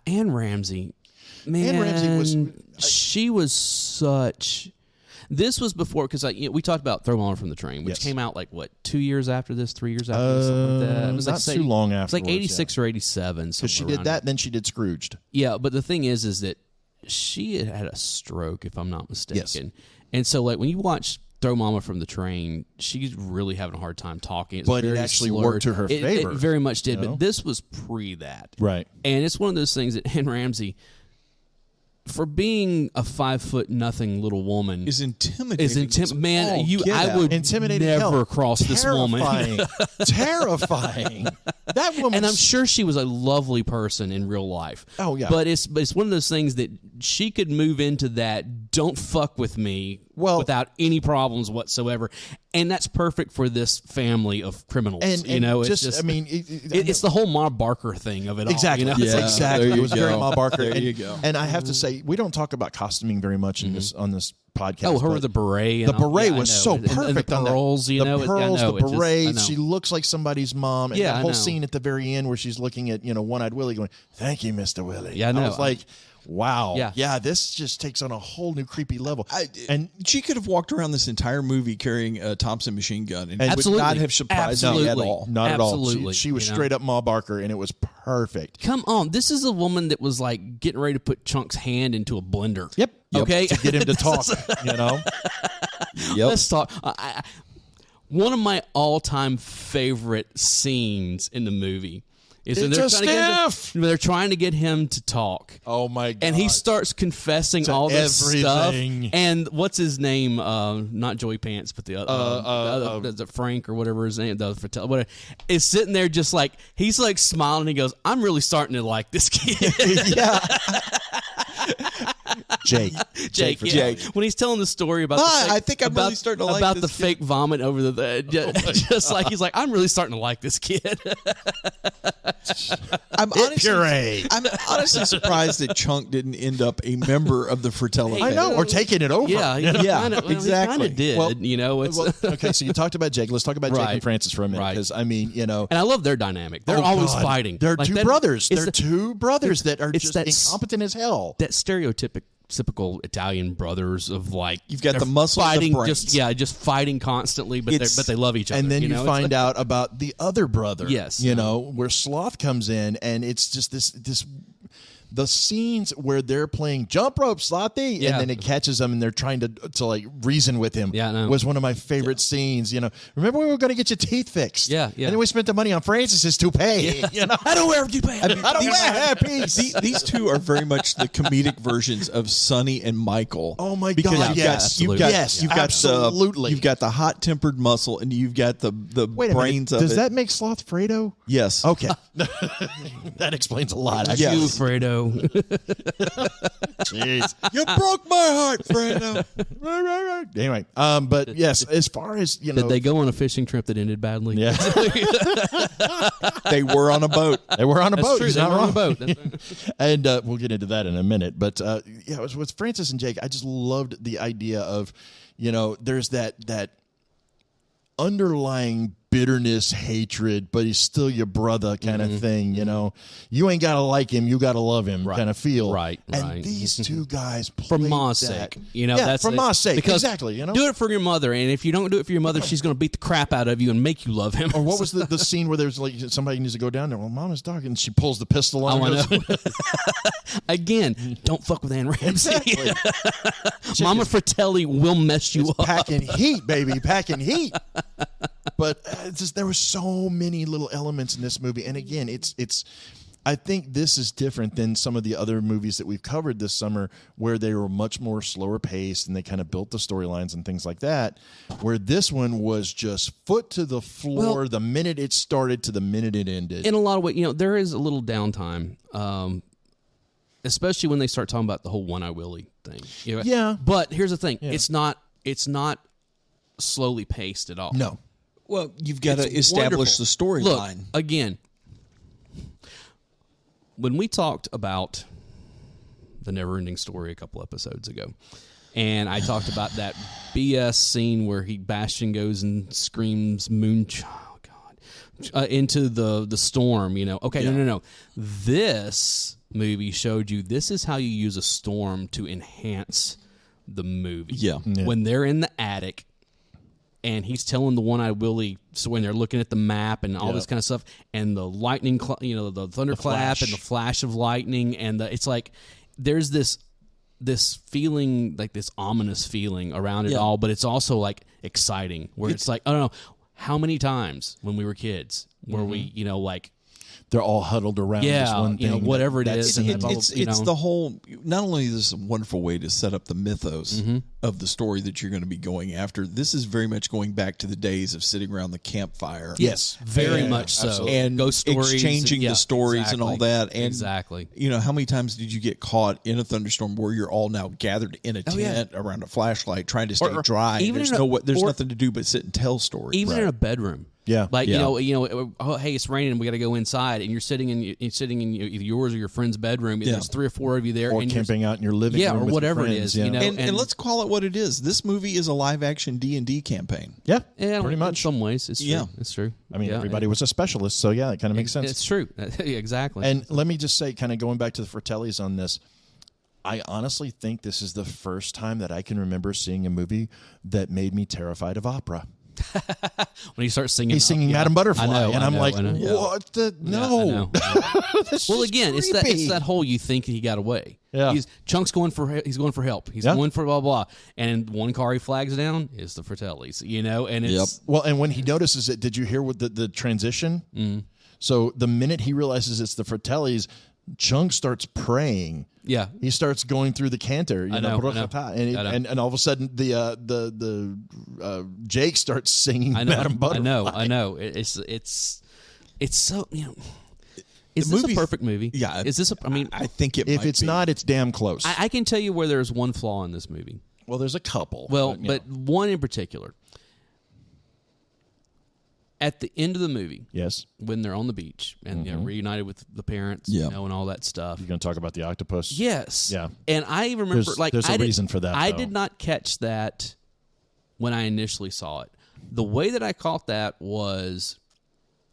Anne Ramsey, man, Anne Ramsey she was such. This was before, because we talked about Throw On from the Train, which came out like, 2 years after this, 3 years after this, something like that. It was not too long after. It was like 86 yeah. or 87. Because she did that, then she did Scrooged. Yeah, but the thing is that she had a stroke, if I'm not mistaken. Yes. And so, like, when you watch Throw Mama from the Train, she's really having a hard time talking. It's but it very actually slurred. worked to her favor. It very much did, you know? but this was pre that. Right. And it's one of those things that Anne Ramsey, for being a 5'0" little woman, is intimidating. Man, I would never cross this woman. Terrifying. That woman. And I'm sure she was a lovely person in real life. Oh yeah. But it's one of those things that she could move into that don't fuck with me without any problems whatsoever. And that's perfect for this family of criminals. And it's just, I mean, it's the whole Ma Barker thing of it exactly. all. You know? Yeah, exactly. It was very Ma Barker. There you go. And I have to say, we don't talk about costuming very much in on this podcast. Oh, her with the beret. The beret was so perfect and the pearls, on that. The pearls, the beret. Just, she looks like somebody's mom. And yeah, that whole scene at the very end where she's looking at One-Eyed Willie going, "Thank you, Mr. Willie." Yeah, I know. I was like, wow. Yeah. This just takes on a whole new creepy level. And she could have walked around this entire movie carrying a Thompson machine gun and Absolutely. would not have surprised me at all. Not at all. Absolutely. She was straight up Ma Barker, and it was perfect. Come on. This is a woman that was like getting ready to put Chunk's hand into a blender. Yep. Okay. To get him to talk, Yep. Let's talk. One of my all-time favorite scenes in the movie is when they're trying to get him to talk. Oh my god! And he starts confessing all this stuff. And what's his name? Not Joey Pants, but the other Frank or whatever his name. The Fratelli, whatever, is sitting there just like he's like smiling. He goes, "I'm really starting to like this kid." Yeah. Jake. When he's telling the story about I think I'm really starting to like about this the fake vomit over just like he's like, I'm really starting to like this kid. I'm honestly surprised that Chunk didn't end up a member of the Fratelli family. I know, or taking it over. Yeah, exactly. He kind of did. It's okay. So you talked about Jake. Let's talk about Jake and Francis for a minute, because I mean, and I love their dynamic. They're always fighting. They're two brothers. They're two brothers that are just incompetent as hell. That stereotypical Italian brothers of like you've got the muscle fighting, and the brains. just fighting constantly, but they love each other. And then you find out about the other brother. Yes, where Sloth comes in, and it's just this. The scenes where they're playing jump rope, Slothy, and then it catches them, and they're trying to like reason with him. Was one of my favorite scenes. Remember we were going to get your teeth fixed. Yeah. And then we spent the money on Francis's toupee. I don't wear a toupee. I don't wear hairpiece. These two are very much the comedic versions of Sonny and Michael. Oh my because god! You've got absolutely. You've got the hot-tempered muscle, and you've got the brains of it. Does that make Sloth Fredo? Yes. Okay. That explains a lot. You, Fredo. Fredo. Jeez. You broke my heart, Fredo. Right. Anyway, but yes, as far as Did they go on a fishing trip that ended badly? Yeah. They were on a boat. They were on a boat. True, He's they not were on a wrong. boat. And we'll get into that in a minute. But yeah, it was with Francis and Jake. I just loved the idea of, there's that underlying bitterness, hatred, but he's still your brother kind of thing. You ain't gotta like him, you gotta love him kind of feel. Right. And these two guys For played Ma's that. sake, that's for Ma's sake, because exactly. Do it for your mother, and if you don't do it for your mother, she's going to beat the crap out of you and make you love him. Or what was the scene where there's like somebody needs to go down there? Well, Mom is talking, and she pulls the pistol on. I know. Again, don't fuck with Ann Ramsey. Exactly. Mama Fratelli will mess you up. Packing heat, baby, packing heat. But there were so many little elements in this movie, and again, it's. I think this is different than some of the other movies that we've covered this summer, where they were much more slower paced and they kind of built the storylines and things like that. Where this one was just foot to the floor the minute it started to the minute it ended. In a lot of ways, there is a little downtime, especially when they start talking about the whole One Eye Willie thing. Yeah, but here's the thing: it's not slowly paced at all. No. Well, you've got to establish the storyline. Look, again, when we talked about the Never-Ending Story a couple episodes ago, and I talked about that BS scene where Bastian goes and screams into the storm, Okay, no. This movie showed you this is how you use a storm to enhance the movie. Yeah. When they're in the attic, and he's telling the One-Eyed Willie, so when they're looking at the map and all this kind of stuff, and the lightning, the thunderclap and the flash of lightning, and it's like there's this feeling, like this ominous feeling around it all, but it's also like exciting, where it's like, I don't know, how many times when we were kids were we, like, they're all huddled around this one thing. Whatever it is. It's the whole, not only is this a wonderful way to set up the mythos of the story that you're going to be going after, this is very much going back to the days of sitting around the campfire. Yes, very much so. Absolutely. And ghost stories. Exchanging the stories and all that. And exactly. How many times did you get caught in a thunderstorm where you're all now gathered in a tent around a flashlight trying to stay dry? Even there's nothing to do but sit and tell stories. Even in a bedroom. Yeah, like oh, hey, it's raining, we got to go inside, and you're sitting in either yours or your friend's bedroom. And there's 3 or 4 of you there, or and camping out in your living room, or with whatever your it is. friends, And let's call it what it is. This movie is a live action D&D campaign. Yeah, pretty much. In some ways, it's true. Yeah. It's true. I mean, everybody was a specialist, so yeah, it kind of makes sense. It's true. Exactly. And let me just say, kind of going back to the Fratellis on this, I honestly think this is the first time that I can remember seeing a movie that made me terrified of opera. When he starts singing, he's singing Madame Butterfly, and I'm like, what the no? Well, again, it's that whole you think he got away. Yeah, Chunk's going for help. He's going for blah blah, and one car he flags down is the Fratellis. And it's well, and when he notices it, did you hear what the transition? Mm. So the minute he realizes it's the Fratellis, Chunk starts praying. Yeah, he starts going through the cantor. And all of a sudden the Jake starts singing Madame Butterfly. I know. It's so Is this a perfect movie? Yeah. Is this? I think it. If it's not, it's damn close. I can tell you where there's one flaw in this movie. Well, there's a couple. Well, but one in particular. At the end of the movie, yes, when they're on the beach and they're reunited with the parents, and all that stuff. You're going to talk about the octopus? Yes. Yeah. And I remember, there's a reason for that. I did not catch that when I initially saw it. The way that I caught that was,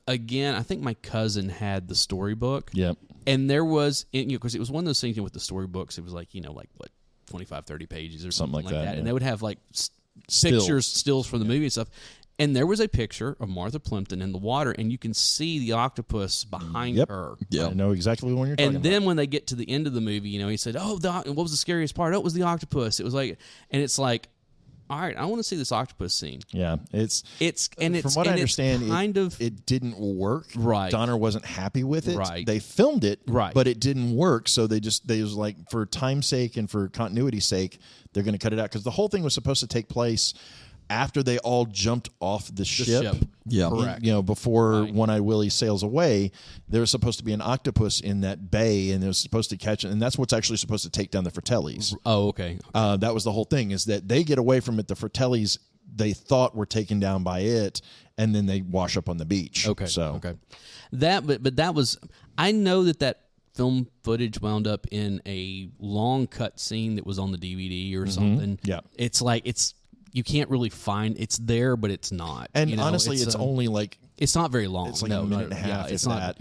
again, I think my cousin had the storybook. Yep. And there was, because it was one of those things with the storybooks, it was like, 25, 30 pages or something like that. Yeah. And they would have pictures, stills from the movie and stuff. And there was a picture of Martha Plimpton in the water, and you can see the octopus behind her. Yeah, I know exactly what you're talking about. And then when they get to the end of the movie, he said, what was the scariest part? Oh, it was the octopus. It was like, and it's like, all right, I want to see this octopus scene. Yeah, from what I understand, it didn't work. Right, Donner wasn't happy with it. Right, they filmed it. Right, but it didn't work. So they was like, for time's sake and for continuity's sake, they're going to cut it out because the whole thing was supposed to take place after they all jumped off the ship. Yeah. Correct. Before One-Eyed Willie sails away, there was supposed to be an octopus in that bay, and it was supposed to catch it, and that's what's actually supposed to take down the Fratellis. Oh, okay. That was the whole thing, is that they get away from it. The Fratellis, they thought were taken down by it, and then they wash up on the beach. Okay. So But that was, I know that film footage wound up in a long cut scene that was on the DVD or something. Yeah. It's like, you can't really find, it's there, but it's not. And honestly, it's only like, it's not very long. it's like a minute and a half. It's not,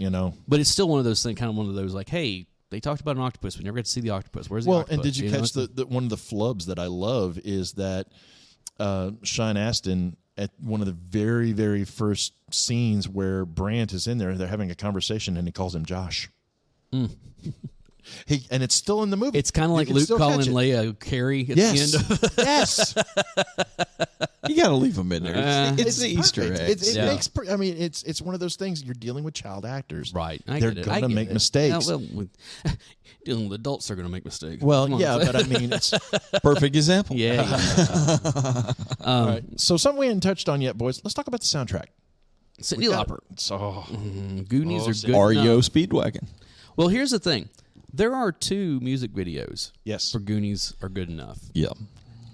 But it's still one of those things, kind of one of those like, hey, they talked about an octopus. We never got to see the octopus. Where's the octopus? And did you catch the one of the flubs that I love is that Sean Astin, at one of the very, very first scenes where Brandt is in there, they're having a conversation, and he calls him Josh. And it's still in the movie. It's kind of like Luke calling Leia Carrie at the end. Yes. You got to leave them in there. It's the Easter egg. It makes. I mean, it's one of those things. You're dealing with child actors, right? They're gonna make mistakes. Yeah, well, dealing with adults, they're gonna make mistakes. Well, yeah, but I mean, it's perfect example. Yeah. All right. So something we hadn't touched on yet, boys. Let's talk about the soundtrack. Cyndi Lauper. Goonies are good. REO Speedwagon. Well, here's the thing. There are 2 music videos. Yes. For Goonies are good enough. Yeah.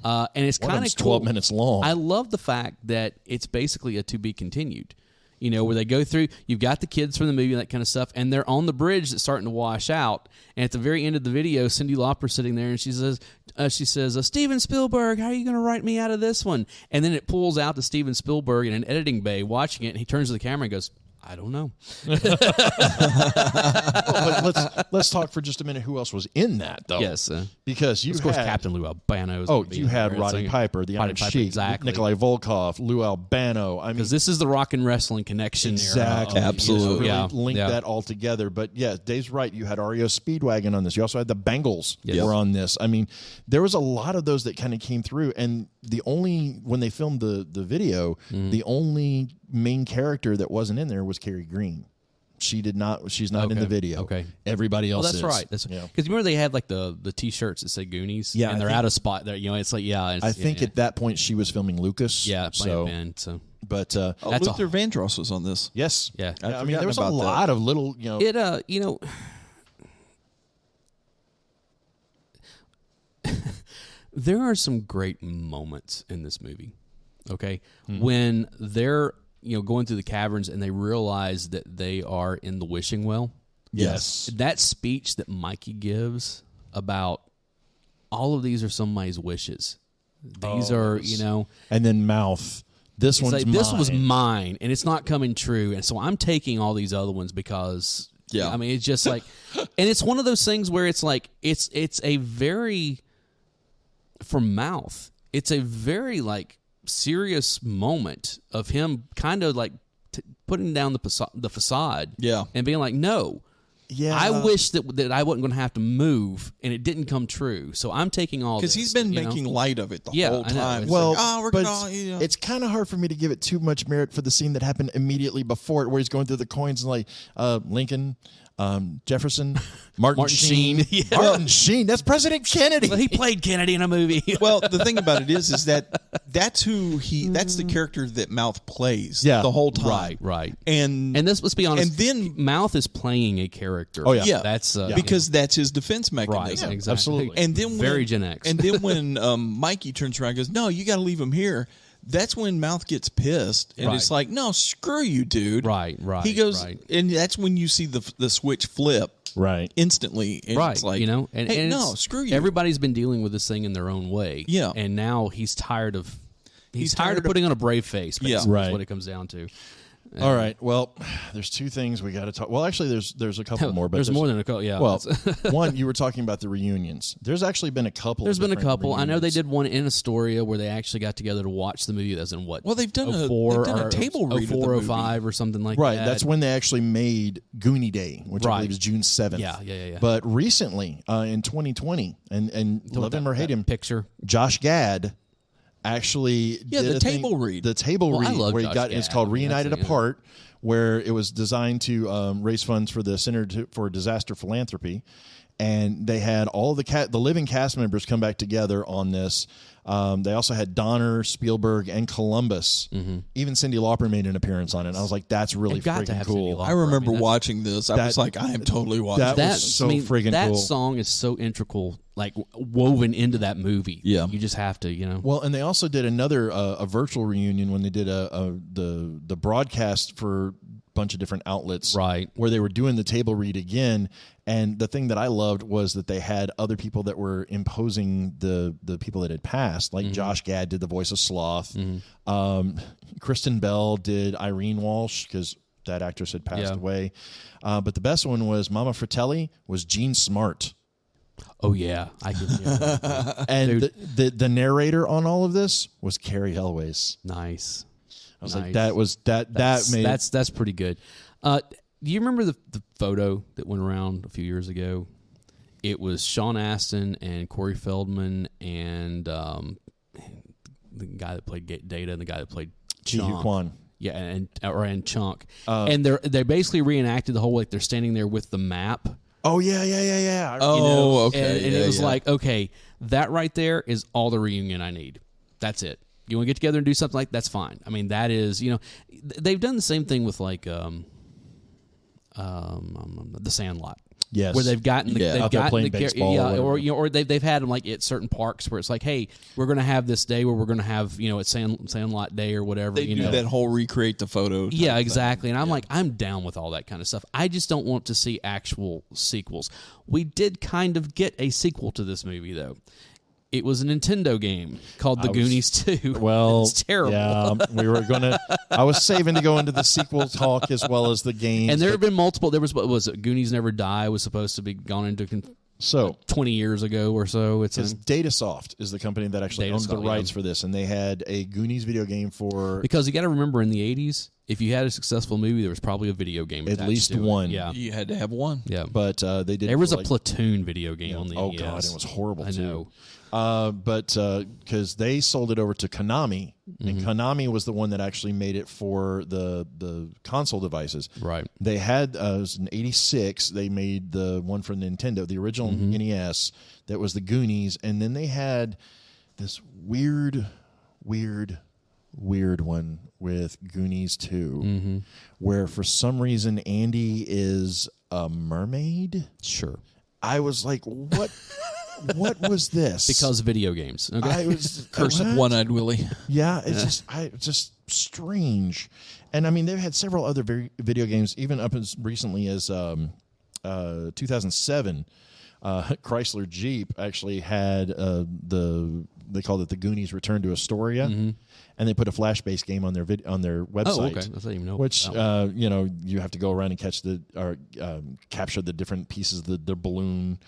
And it's kind of cool. 12 minutes long. I love the fact that it's basically a to be continued. Where they go through, you've got the kids from the movie and that kind of stuff, and they're on the bridge that's starting to wash out. And at the very end of the video, Cyndi Lauper's sitting there, and she says, Steven Spielberg, how are you going to write me out of this one? And then it pulls out to Steven Spielberg in an editing bay watching it, and he turns to the camera and goes, I don't know. Let's talk for just a minute. Who else was in that, though? Yes, because of course Captain Lou Albano's. You had Roddy Piper, the Iron Sheik, exactly. Nikolai Volkov, Lou Albano. I mean, because this is the rock and wrestling connection. Exactly, absolutely. Really link that all together. But yeah, Dave's right. You had REO Speedwagon on this. You also had the Bengals were on this. I mean, there was a lot of those that kind of came through. And when they filmed the video, the only main character that wasn't in there was Carrie Green. She's not in the video. Okay. Everybody else that's is. Right. That's right. Because remember they had like the T-shirts that say Goonies? Yeah. And they're out of spot there. It's like, I think at that point she was filming Lucas. Yeah, it might have been, so. But Luther Vandross was on this. Yes. Yeah. I mean, there was a lot of little, there are some great moments in this movie. Okay? When they're going through the caverns and they realize that they are in the wishing well. Yes. That speech that Mikey gives about all of these are somebody's wishes. These are, And then Mouth. This one's like, mine. This was mine, and it's not coming true. And so I'm taking all these other ones because, I mean, it's just like, and it's one of those things where it's like, it's a very, for Mouth, it's a very like serious moment of him kind of like putting down the facade, and being like, no, I wish that I wasn't going to have to move, and it didn't come true. So I'm taking all this. Because he's been making light of it the whole time. Well, it's kind of hard for me to give it too much merit for the scene that happened immediately before it, where he's going through the coins and like Lincoln, Jefferson, Martin Sheen. Yeah. Martin Sheen, that's President Kennedy. Well, he played Kennedy in a movie. Well, the thing about it is that's the character that Mouth plays the whole time. Right. And this, let's be honest, and then Mouth is playing a character. Oh, yeah. Yeah, that's because that's his defense mechanism. Right, Yeah, exactly. absolutely. And then very Gen X. And then when Mikey turns around and goes, no, you got to leave him here. That's when Mouth gets pissed, and it's like, no, screw you, dude. Right. He goes, and that's when you see the switch flip. Right. Instantly. And right. It's like, and hey, no, screw you. Everybody's been dealing with this thing in their own way. Yeah. And now he's tired of putting on a brave face. Basically, right. Is what it comes down to. All right. Well, there's 2 things we got to talk. Well, actually, there's a couple more. But there's more than a couple. Yeah. Well, one, you were talking about the reunions. There's actually been a couple. There's been a couple. Reunions. I know they did one in Astoria where they actually got together to watch the movie. That's in what? Well, they've done a table read of the 405 or something like right, that. Right. That's when they actually made Goonie Day, which I believe is June 7th. Yeah. But recently, in 2020, and love him or hate him, picture, Josh Gad actually Yeah, did the a thing- table read. The table Well, I read love where he Josh got it's Gad. called I mean, Reunited that's a- Apart, where it was designed to raise funds for the Center for Disaster Philanthropy, and they had all the living cast members come back together on this. They also had Donner, Spielberg, and Columbus. Even Cyndi Lauper made an appearance on it. And I was like, "That's really They've got to freaking have cool." Cyndi Lauper. I remember I mean, watching this. I was like, I am totally watching that this. was so friggin' that cool. song is so integral, like woven into that movie. Yeah. You just have to, you know. Well, and they also did another a virtual reunion when they did the broadcast for a bunch of different outlets, Right. where they were doing the table read again. And the thing that I loved was that they had other people that were imposing the people that had passed, like Josh Gad did the voice of Sloth. Kristen Bell did Irene Walsh because that actress had passed away. But the best one was Mama Fratelli was Jean Smart. Oh yeah, I can. Yeah. And the narrator on all of this was Carrie Elways. Nice. I was like, that's pretty good. Do you remember the photo that went around a few years ago? It was Sean Astin and Corey Feldman and the guy that played Data and the guy that played Chunk. Kwan. Yeah, and Chunk. And they basically reenacted the whole, like, they're standing there with the map. Oh yeah. Oh, okay. And it was like, okay, that right there is all the reunion I need. That's it. You want to get together and do something like that's fine. I mean, that is, you know, they've done the same thing with like The Sandlot. Yes, where they've gotten out there playing baseball, or they've had them like at certain parks where it's like, hey, we're going to have this day where we're going to have, you know, it's Sandlot Day or whatever. They do that whole recreate the photo. Yeah, exactly. And I'm like, I'm down with all that kind of stuff. I just don't want to see actual sequels. We did kind of get a sequel to this movie though. It was a Nintendo game called The Goonies 2. Well, it's terrible. Yeah, we were I was saving to go into the sequel talk as well as the games. And there have been multiple. There was it? Goonies Never Die was supposed to be gone into 20 years ago or so. It's Datasoft is the company that actually owns the rights for this, and they had a Goonies video game for. Because you got to remember, in the 80s, if you had a successful movie, there was probably a video game at least to one. It. Yeah, you had to have one. Yeah, but they did. There was a Platoon video game on the Oh NES. god, it was horrible. I know. But because they sold it over to Konami, and Konami was the one that actually made it for the console devices. Right. They had it was in '86. They made the one for Nintendo, the original NES. That was the Goonies, and then they had this weird one with Goonies 2, where for some reason Andy is a mermaid. Sure. I was like, what? What was this? Because video games. Okay. I was Curse of One-Eyed Willie. Yeah, it's just strange. And I mean, they've had several other video games, even up as recently as 2007. Chrysler Jeep actually had they called it the Goonies Return to Astoria, and they put a Flash-based game on their website. Oh, okay. I didn't even know. Which you have to go around and capture the different pieces of the balloon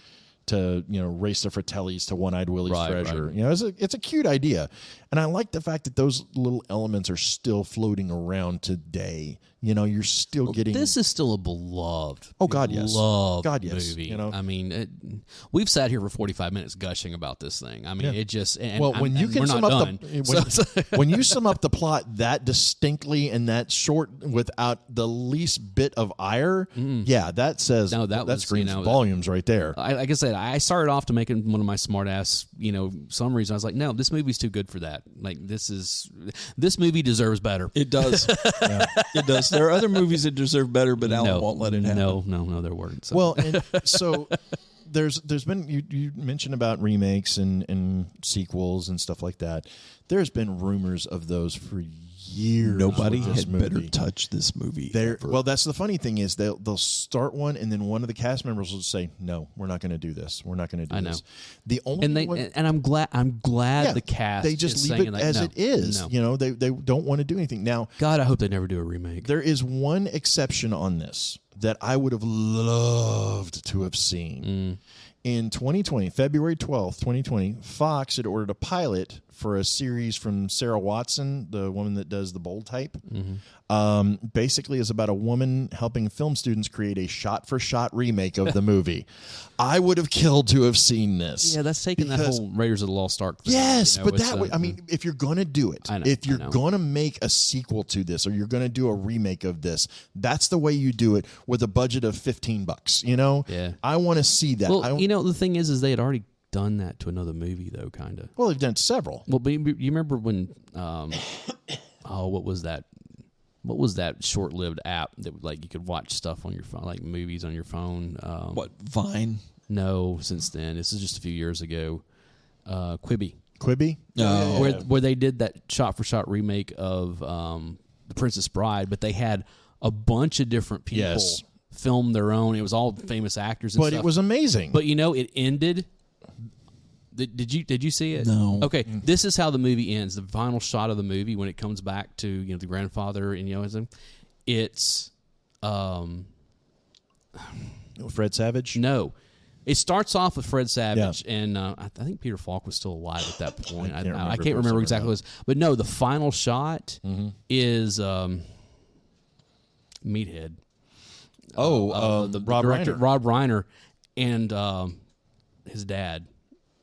to race the Fratellis to One-Eyed Willie's treasure. Right. It's a cute idea, and I like the fact that those little elements are still floating around today. You're still getting. This is still a beloved. Oh God, yes. Beloved yes. movie. I mean, we've sat here for 45 minutes gushing about this thing. I mean, it just. And when you can sum up when you sum up the plot that distinctly and that short without the least bit of ire, that says that screams volumes right there. Like I said, I started off to making one of my smart ass, summaries. I was like, no, this movie's too good for that. Like this movie deserves better. It does. It does. There are other movies that deserve better, but Alan won't let it happen. No, there weren't. So. Well, and so there's been you mentioned about remakes and sequels and stuff like that. There's been rumors of those for years. Nobody had better touch this movie. Well, that's the funny thing is they'll start one, and then one of the cast members will say, "No, we're not going to do this. We're not going to do this." The only and I'm glad the cast they just is leave saying it like, as no, it is. no. They don't want to do anything now. God, I hope they never do a remake. There is one exception on this. that I would have loved to have seen. In 2020, February 12th, 2020, Fox had ordered a pilot for a series from Sarah Watson, the woman that does the Bold Type. Basically is about a woman helping film students create a shot-for-shot remake of the movie. I would have killed to have seen this. Yeah, that's taking that whole Raiders of the Lost Ark thing. Yes, you know, but that way, I mean, if you're going to do it, if you're going to make a sequel to this or you're going to do a remake of this, that's the way you do it with a budget of $15, you know? Yeah. I want to see that. Well, you know, the thing is they had already done that to another movie, though, kind of. Well, they've done several. Well, but you remember when, what was that? What was that short-lived app that like you could watch stuff on your phone, like movies on your phone? What, Vine? No, since then. This is just a few years ago. Quibi. Quibi? No. Where they did that shot-for-shot remake of The Princess Bride, but they had a bunch of different people film their own. It was all famous actors and but stuff. It was amazing. But, you know, it ended... Did you see it? No. Okay, this is how the movie ends. The final shot of the movie when it comes back to, you know, the grandfather and, you know, it's Fred Savage? No. It starts off with Fred Savage, and I think Peter Falk was still alive at that point. I can't remember exactly what it was. But no, the final shot is Meathead. The Rob director, Reiner. Rob Reiner, and his dad.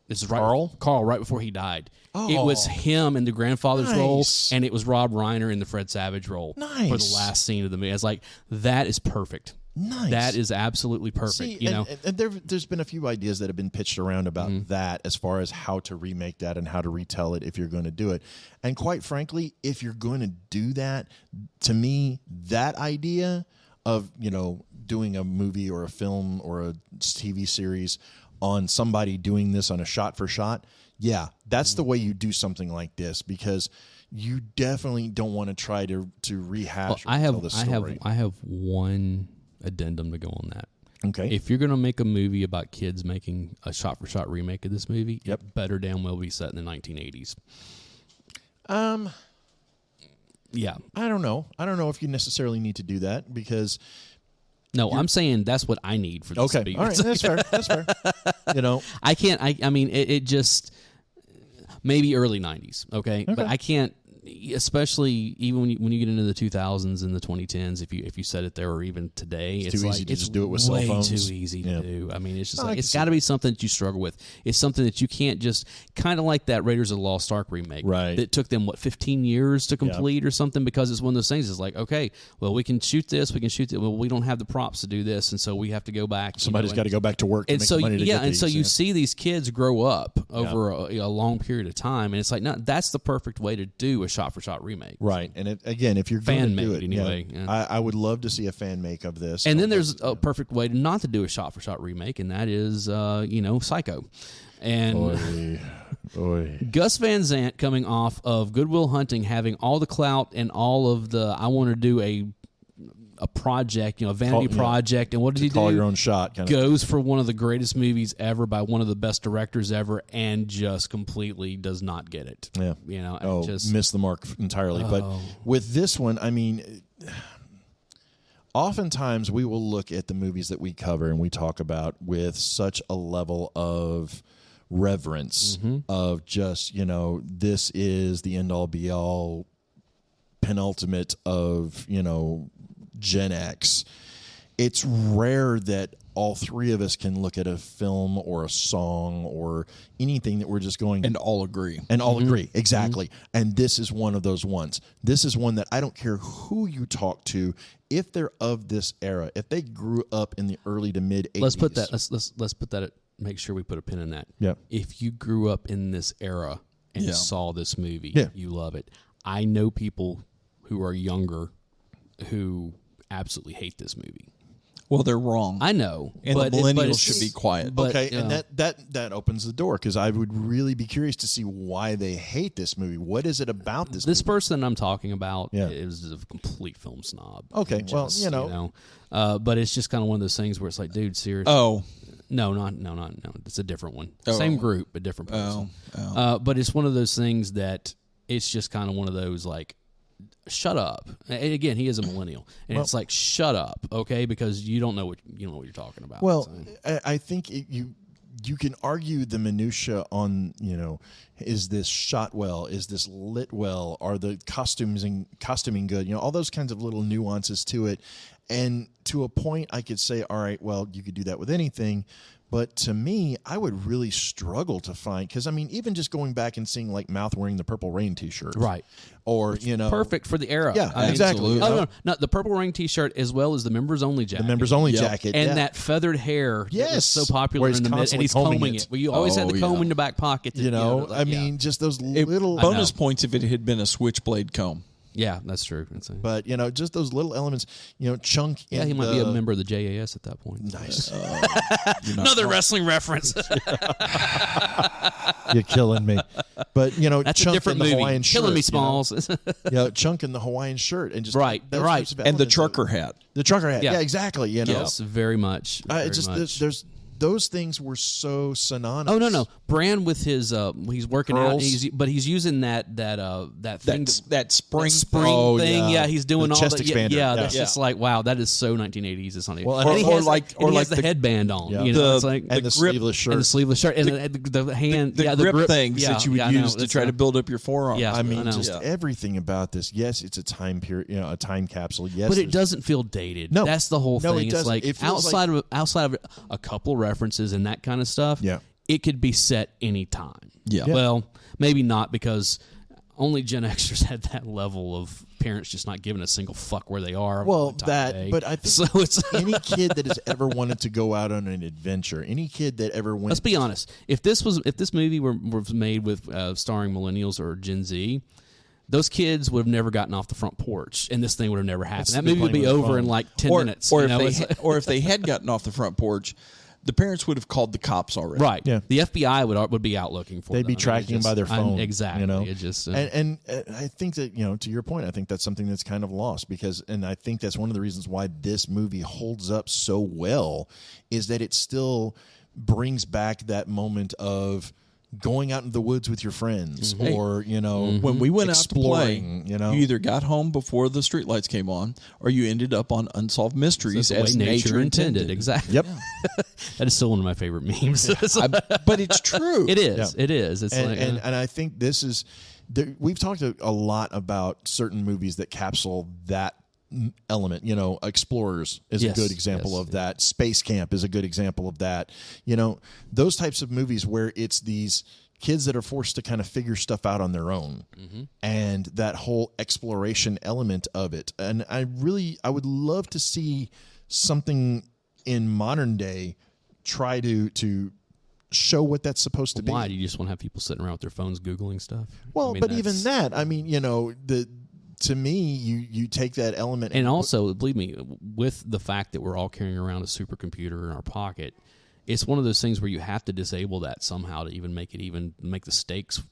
This is Carl, right before he died. It was him in the grandfather's role, and it was Rob Reiner in the Fred Savage role for the last scene of the movie. I was like, that is perfect. Nice. That is absolutely perfect. See, you know, and there's been a few ideas that have been pitched around about that as far as how to remake that and how to retell it if you're going to do it. And quite frankly, if you're going to do that, to me, that idea of, you know, doing a movie or a film or a TV series on somebody doing this on a shot for shot, that's the way you do something like this, because you definitely don't want to try to rehash. I tell the story. I have one addendum to go on that. Okay. If you're going to make a movie about kids making a shot for shot remake of this movie, it better damn well be set in the 1980s. Yeah. I don't know if you necessarily need to do that, because no, I'm saying that's what I need for this to be. All right, that's fair. That's fair. You know, I can't. I mean, it just maybe early '90s. Okay, but I can't. Especially even when you get into the 2000s and the 2010s, if you set it there, or even today, it's too like, easy to it's just do it with cell phones. Too easy to do. I mean, it's just like it's got to be something that you struggle with. It's something that you can't just kind of like that Raiders of the Lost Ark remake, right? That took them 15 years to complete or something, because it's one of those things. It's like, okay, well, we can shoot this, we can shoot that. Well, we don't have the props to do this, and so we have to go back. Somebody's got to go back to work, and to make so the money to get and these, so you see these kids grow up over a long period of time, and it's like, no, that's the perfect way to do a shot for shot remake. Right, and again, if you're going to do it, anyway, I would love to see a fan make of this. And then there's a perfect way not to do a shot-for-shot remake, and that is, Psycho. And Gus Van Sant, coming off of Good Will Hunting, having all the clout and all of the, I want to do a project, a vanity project, and what does he do? Call your own shot. Goes for one of the greatest movies ever by one of the best directors ever, and just completely does not get it. Yeah, just missed the mark entirely. But with this one, I mean, oftentimes we will look at the movies that we cover and we talk about with such a level of reverence of just, this is the end all be all, penultimate of, Gen X. It's rare that all three of us can look at a film or a song or anything that we're just going and all agree. And all agree, exactly. And this is one of those ones. This is one that I don't care who you talk to, if they're of this era, if they grew up in the early to mid 80s. Let's put that. Let's put that. Make sure we put a pin in that. Yeah. If you grew up in this era and saw this movie, you love it. I know people who are younger who absolutely hate this movie. Well, they're wrong. I know, and but the millennials should be quiet. But, okay, and that opens the door, because I would really be curious to see why they hate this movie. What is it about this? This person I'm talking about is a complete film snob. Okay, but it's just kind of one of those things where it's like, dude, seriously. Oh. No. It's a different one. Same group, but different person. But it's one of those things that it's just kind of one of those like, shut up. And again, he is a millennial, and it's like, shut up, okay, because you don't know what you're talking about. Well, so. I think you can argue the minutia on, is this shot well? Is this lit well? Are the costuming good? All those kinds of little nuances to it. And to a point, I could say, all right, well, you could do that with anything. But to me, I would really struggle to find, because, even just going back and seeing, like, Mouth wearing the Purple Rain T-shirt. Right. Or, perfect for the era. Yeah, exactly. Oh, no, the Purple Rain T-shirt as well as the Members Only jacket. The Members Only jacket. And that feathered hair that was so popular in the mid, and he's combing it. Well, you always had the comb in your back pocket. Just those little... Bonus points if it had been a switchblade comb. Yeah, that's true. But, just those little elements, Chunk... Yeah, he might be a member of the JAS at that point. Nice. Another wrestling reference. You're killing me. But, that's Chunk a different in the movie. Hawaiian shirt. Killing me, Smalls. Chunk in the Hawaiian shirt. And just right. And the trucker hat. The trucker hat. Yeah, exactly. Yes, very much. Much. There's those things were so synonymous. Oh no, Brand with his he's working Curls. out, but he's using that thing, that spring thing. Yeah, he's doing the all chest that. expander. Yeah, that's just like, wow, that is so 1980s. It's not even. Well, and he has the the headband on. Yeah. It's like and the sleeveless shirt. and the sleeveless shirt, and the hand, the grip things that you would use to try to build up your forearm. Yeah, just everything about this. Yes, it's a time period, a time capsule. Yes, but it doesn't feel dated. No, that's the whole thing. It it's like outside of a couple references and that kind of stuff. Yeah. It could be set any time. Yeah. Well, maybe not, because only Gen Xers had that level of parents just not giving a single fuck where they are. Well, day. but I think so it's any kid that has ever wanted to go out on an adventure, any kid that ever went. Let's be honest. If this movie was made with starring millennials or Gen Z, those kids would have never gotten off the front porch, and this thing would have never happened. That movie would be over in like 10 minutes. Or if they had gotten off the front porch, the parents would have called the cops already. Right. Yeah. The FBI would be out looking for them. They'd be tracking them by their phone. Exactly. It just and I think that to your point, I think that's something that's kind of lost and I think that's one of the reasons why this movie holds up so well is that it still brings back that moment of going out in the woods with your friends, or when we went exploring, out to play, you either got home before the streetlights came on, or you ended up on Unsolved Mysteries as nature intended. Exactly. Yep. That is still one of my favorite memes. But it's true. It is. Yeah. It is. It's and I think this is. We've talked a lot about certain movies that capsule that element. Explorers is a good example of that. Space Camp is a good example of that. Those types of movies where it's these kids that are forced to kind of figure stuff out on their own, and that whole exploration element of it. And I would love to see something in modern day try to show what that's supposed to be. Why do you just want to have people sitting around with their phones Googling stuff? Well, but even that, to me, you take that element, and also, believe me, with the fact that we're all carrying around a supercomputer in our pocket, it's one of those things where you have to disable that somehow to even make the stakes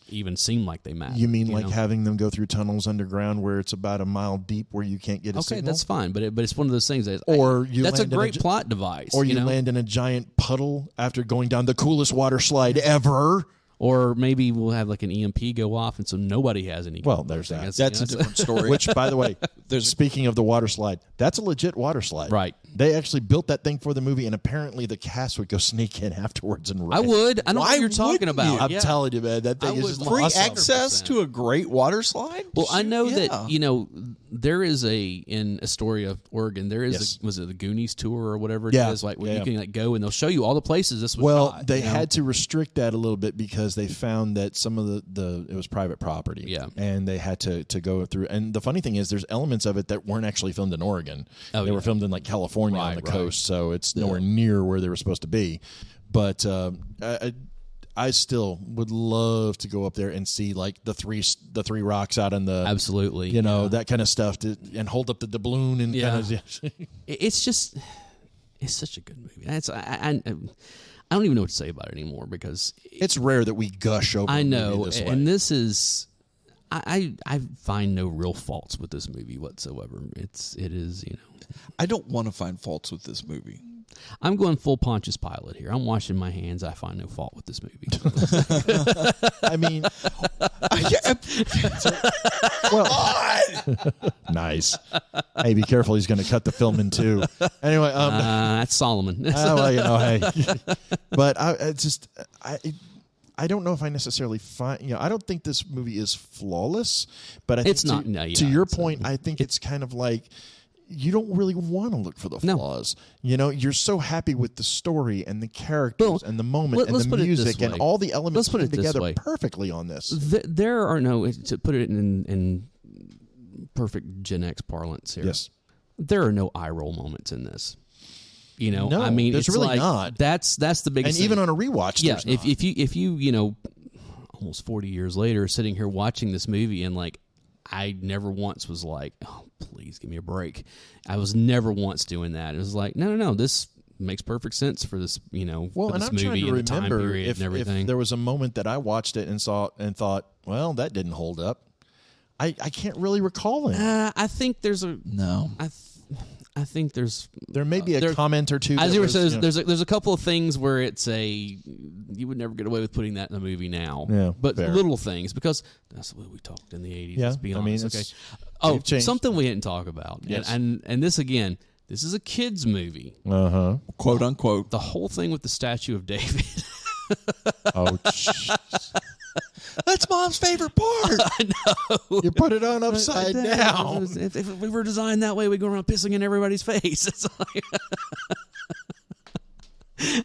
even seem like they matter. You mean having them go through tunnels underground where it's about a mile deep where you can't get a signal? Okay, that's fine, but it's one of those things that's a great plot device. Or you land in a giant puddle after going down the coolest water slide ever. Or maybe we'll have like an EMP go off, and so nobody has any. Well, there's that. That's a different story. Which, by the way, speaking of the water slide, that's a legit water slide. Right. They actually built that thing for the movie, and apparently the cast would go sneak in afterwards and ride. I would. I don't know what you're talking about. I'm telling you, man, that thing is just free awesome. access to a great water slide. Well, I know that there is in Astoria, Oregon. There is was it the Goonies tour or whatever it is? Like where you can go and they'll show you all the places this was shot, they had to restrict that a little bit because they found that some of it was private property. Yeah. And they had to go through. And the funny thing is there's elements of it that weren't actually filmed in Oregon. They were filmed in like California on the coast, so it's nowhere near where they were supposed to be. But I still would love to go up there and see like the three rocks out in the that kind of stuff and hold up the doubloon and kind of it's such a good movie. I don't even know what to say about it anymore because it's rare that we gush over. I know, a movie this way. and this is. I find no real faults with this movie whatsoever. It is. I don't want to find faults with this movie. I'm going full Pontius Pilate here. I'm washing my hands. I find no fault with this movie. I mean, nice. Hey, be careful. He's going to cut the film in two. Anyway, that's Solomon. Well, hey. But I don't know if I necessarily find, I don't think this movie is flawless, but I think it's not. No, to your point, I think it's kind of like, you don't really want to look for the flaws. You're so happy with the story and the characters and the moment and the music and all the elements put together perfectly on this. There are no, to put it in perfect Gen X parlance here. Yes. There are no eye roll moments in this. No, I mean, there's it's really like, not. That's the biggest And thing. even on a rewatch, yeah, there's not. if you almost 40 years later, sitting here watching this movie and like, I never once was like, oh, please give me a break. I was never once doing that. It was like, no, this makes perfect sense for this, for and this I'm movie trying to and the time remember period and everything. if there was a moment that I watched it and saw and thought, well, that didn't hold up. I can't really recall it. I think there's a no. I think there may be a comment or two. As you were saying, there's a couple of things where it's you would never get away with putting that in a movie now. Yeah, but fair. Little things, because that's what we talked in the 80s. Yeah, let's be honest. Okay. We've changed. Something we didn't talk about. Yes. And this again, this is a kids movie. Quote unquote. The whole thing with the statue of David. Oh, jeez. That's Mom's favorite part. I know. You put it on upside down. If we were designed that way, we'd go around pissing in everybody's face. It's like,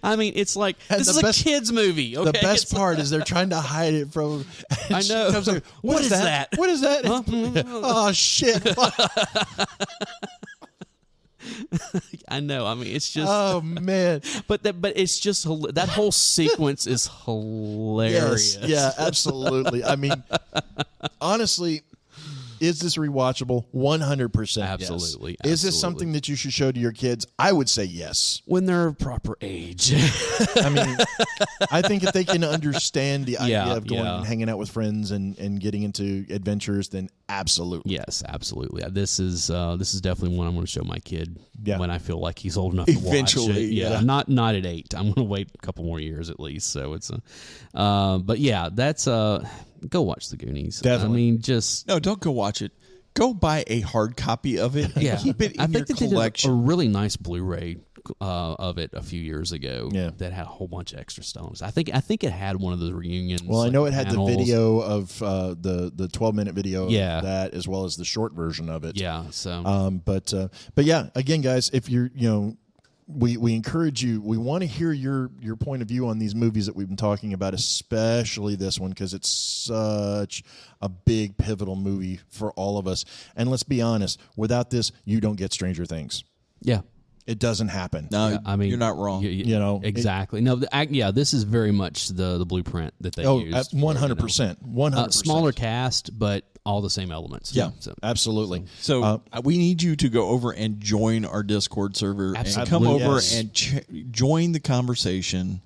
I mean, it's like, this is a kid's movie. Okay? The best part is they're trying to hide it from. I know. Like, what is that? What is that? Huh? Oh, shit. I know. I mean, it's just. Oh man! But it's just that whole sequence is hilarious. Yes, yeah, absolutely. I mean, honestly, is this rewatchable? 100%. Absolutely. Yes. Is this something that you should show to your kids? I would say yes. When they're of proper age. I mean, I think if they can understand the idea of going and hanging out with friends and getting into adventures, then absolutely. Yes, absolutely. This is definitely one I'm going to show my kid when I feel like he's old enough eventually, to watch it. Yeah. Not at 8. I'm going to wait a couple more years at least. So it's but yeah, that's go watch the Goonies. Definitely. I mean, just no, don't go watch it. Go buy a hard copy of it and keep it in I your think they collection. did a really nice Blu-ray of it a few years ago. Yeah. That had a whole bunch of extra stones. I think it had one of the reunions. Well, I know it had panels. the video of the 12-minute video Yeah. of that, as well as the short version of it. Yeah. So but yeah, again, guys, if you're we encourage you. We want to hear your point of view on these movies that we've been talking about, especially this one, because it's such a big pivotal movie for all of us. And let's be honest, without this, you don't get Stranger Things. yeah. It doesn't happen. No, I mean, you're not wrong. You know, exactly. This is very much the blueprint that they used. 100%. 100%. Smaller cast, but all the same elements. Yeah, absolutely. So we need you to go over and join our Discord server and come over and join the conversation.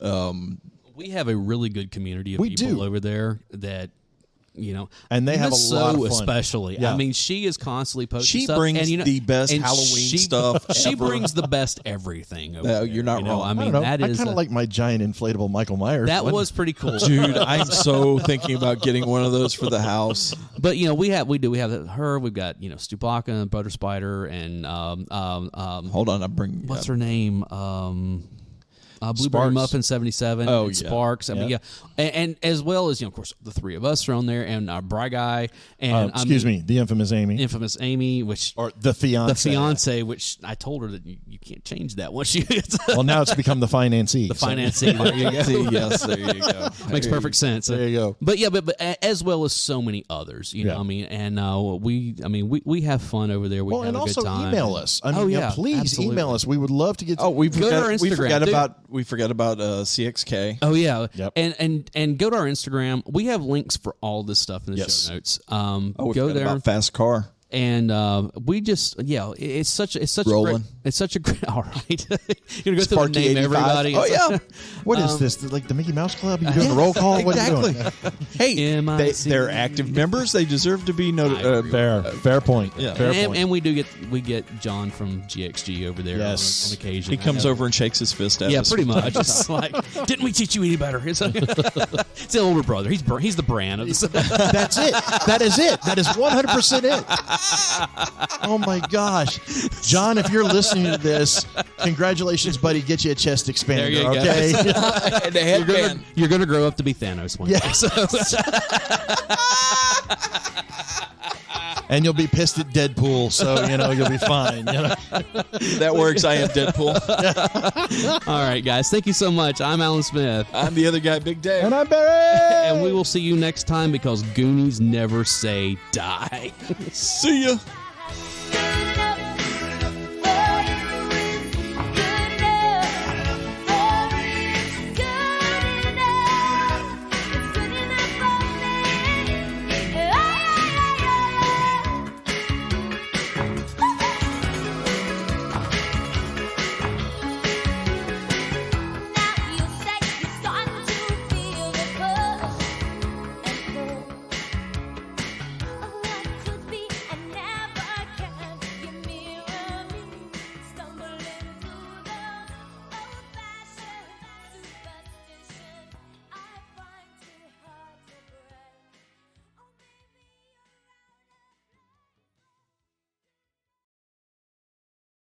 We have a really good community of people over there that. And they have a lot of fun. Especially. Yeah. I mean, she is constantly posting She stuff. brings and, the best Halloween stuff She ever. brings the best everything. Over there, you're not wrong. I mean, I that is kind of like my giant inflatable Michael Myers. that was pretty cool, Dude, I'm so thinking about getting one of those for the house. But we have her. We've got Stupaka and Butter Spider and Hold on, I'm bringing. what's her name? Blueberry Muffin 77. Oh, and yeah. Sparks. I mean, and as well as of course, the three of us are on there, and Bry Guy, and the infamous Amy, which or the fiance, which I told her that you can't change that once you. Well, now it's become the financee. The financee. There you go. Yes, there you go. Makes perfect sense. There you go. But but as well as so many others, you know. I mean, and we have fun over there. We have and a also good time. email us. I mean, please absolutely. email us. We would love to get. We Go to our Instagram, we forgot about CXK. Oh yeah, Yep. and go to our Instagram. We have links for all this stuff in the Yes. show notes. We go forgot there. about Fast Car. And we just, it's such a Rolling. great. All right, you're gonna go through and Sparky name 85. everybody. Oh yeah. What is this? Like the Mickey Mouse Club? You doing a roll call? What are you doing? Hey, they're active members. They deserve to be noted. Fair point. Yeah. Fair point. And we get John from GXG over there on occasion. He comes over and shakes his fist at us. Yeah, pretty much. It's like, didn't we teach you any better? It's the older brother. He's the brand of this. That's it. That is it. That is 100% it. Oh my gosh, John! If you're listening to this, congratulations, buddy. Get you a chest expander. There you okay. Go. And a headband. You're gonna grow up to be Thanos one day. So. And you'll be pissed at Deadpool, so you'll be fine. That works. I am Deadpool. All right, guys. Thank you so much. I'm Alan Smith. I'm the other guy, Big Dave. And I'm Barry. And we will see you next time because Goonies never say die. See ya.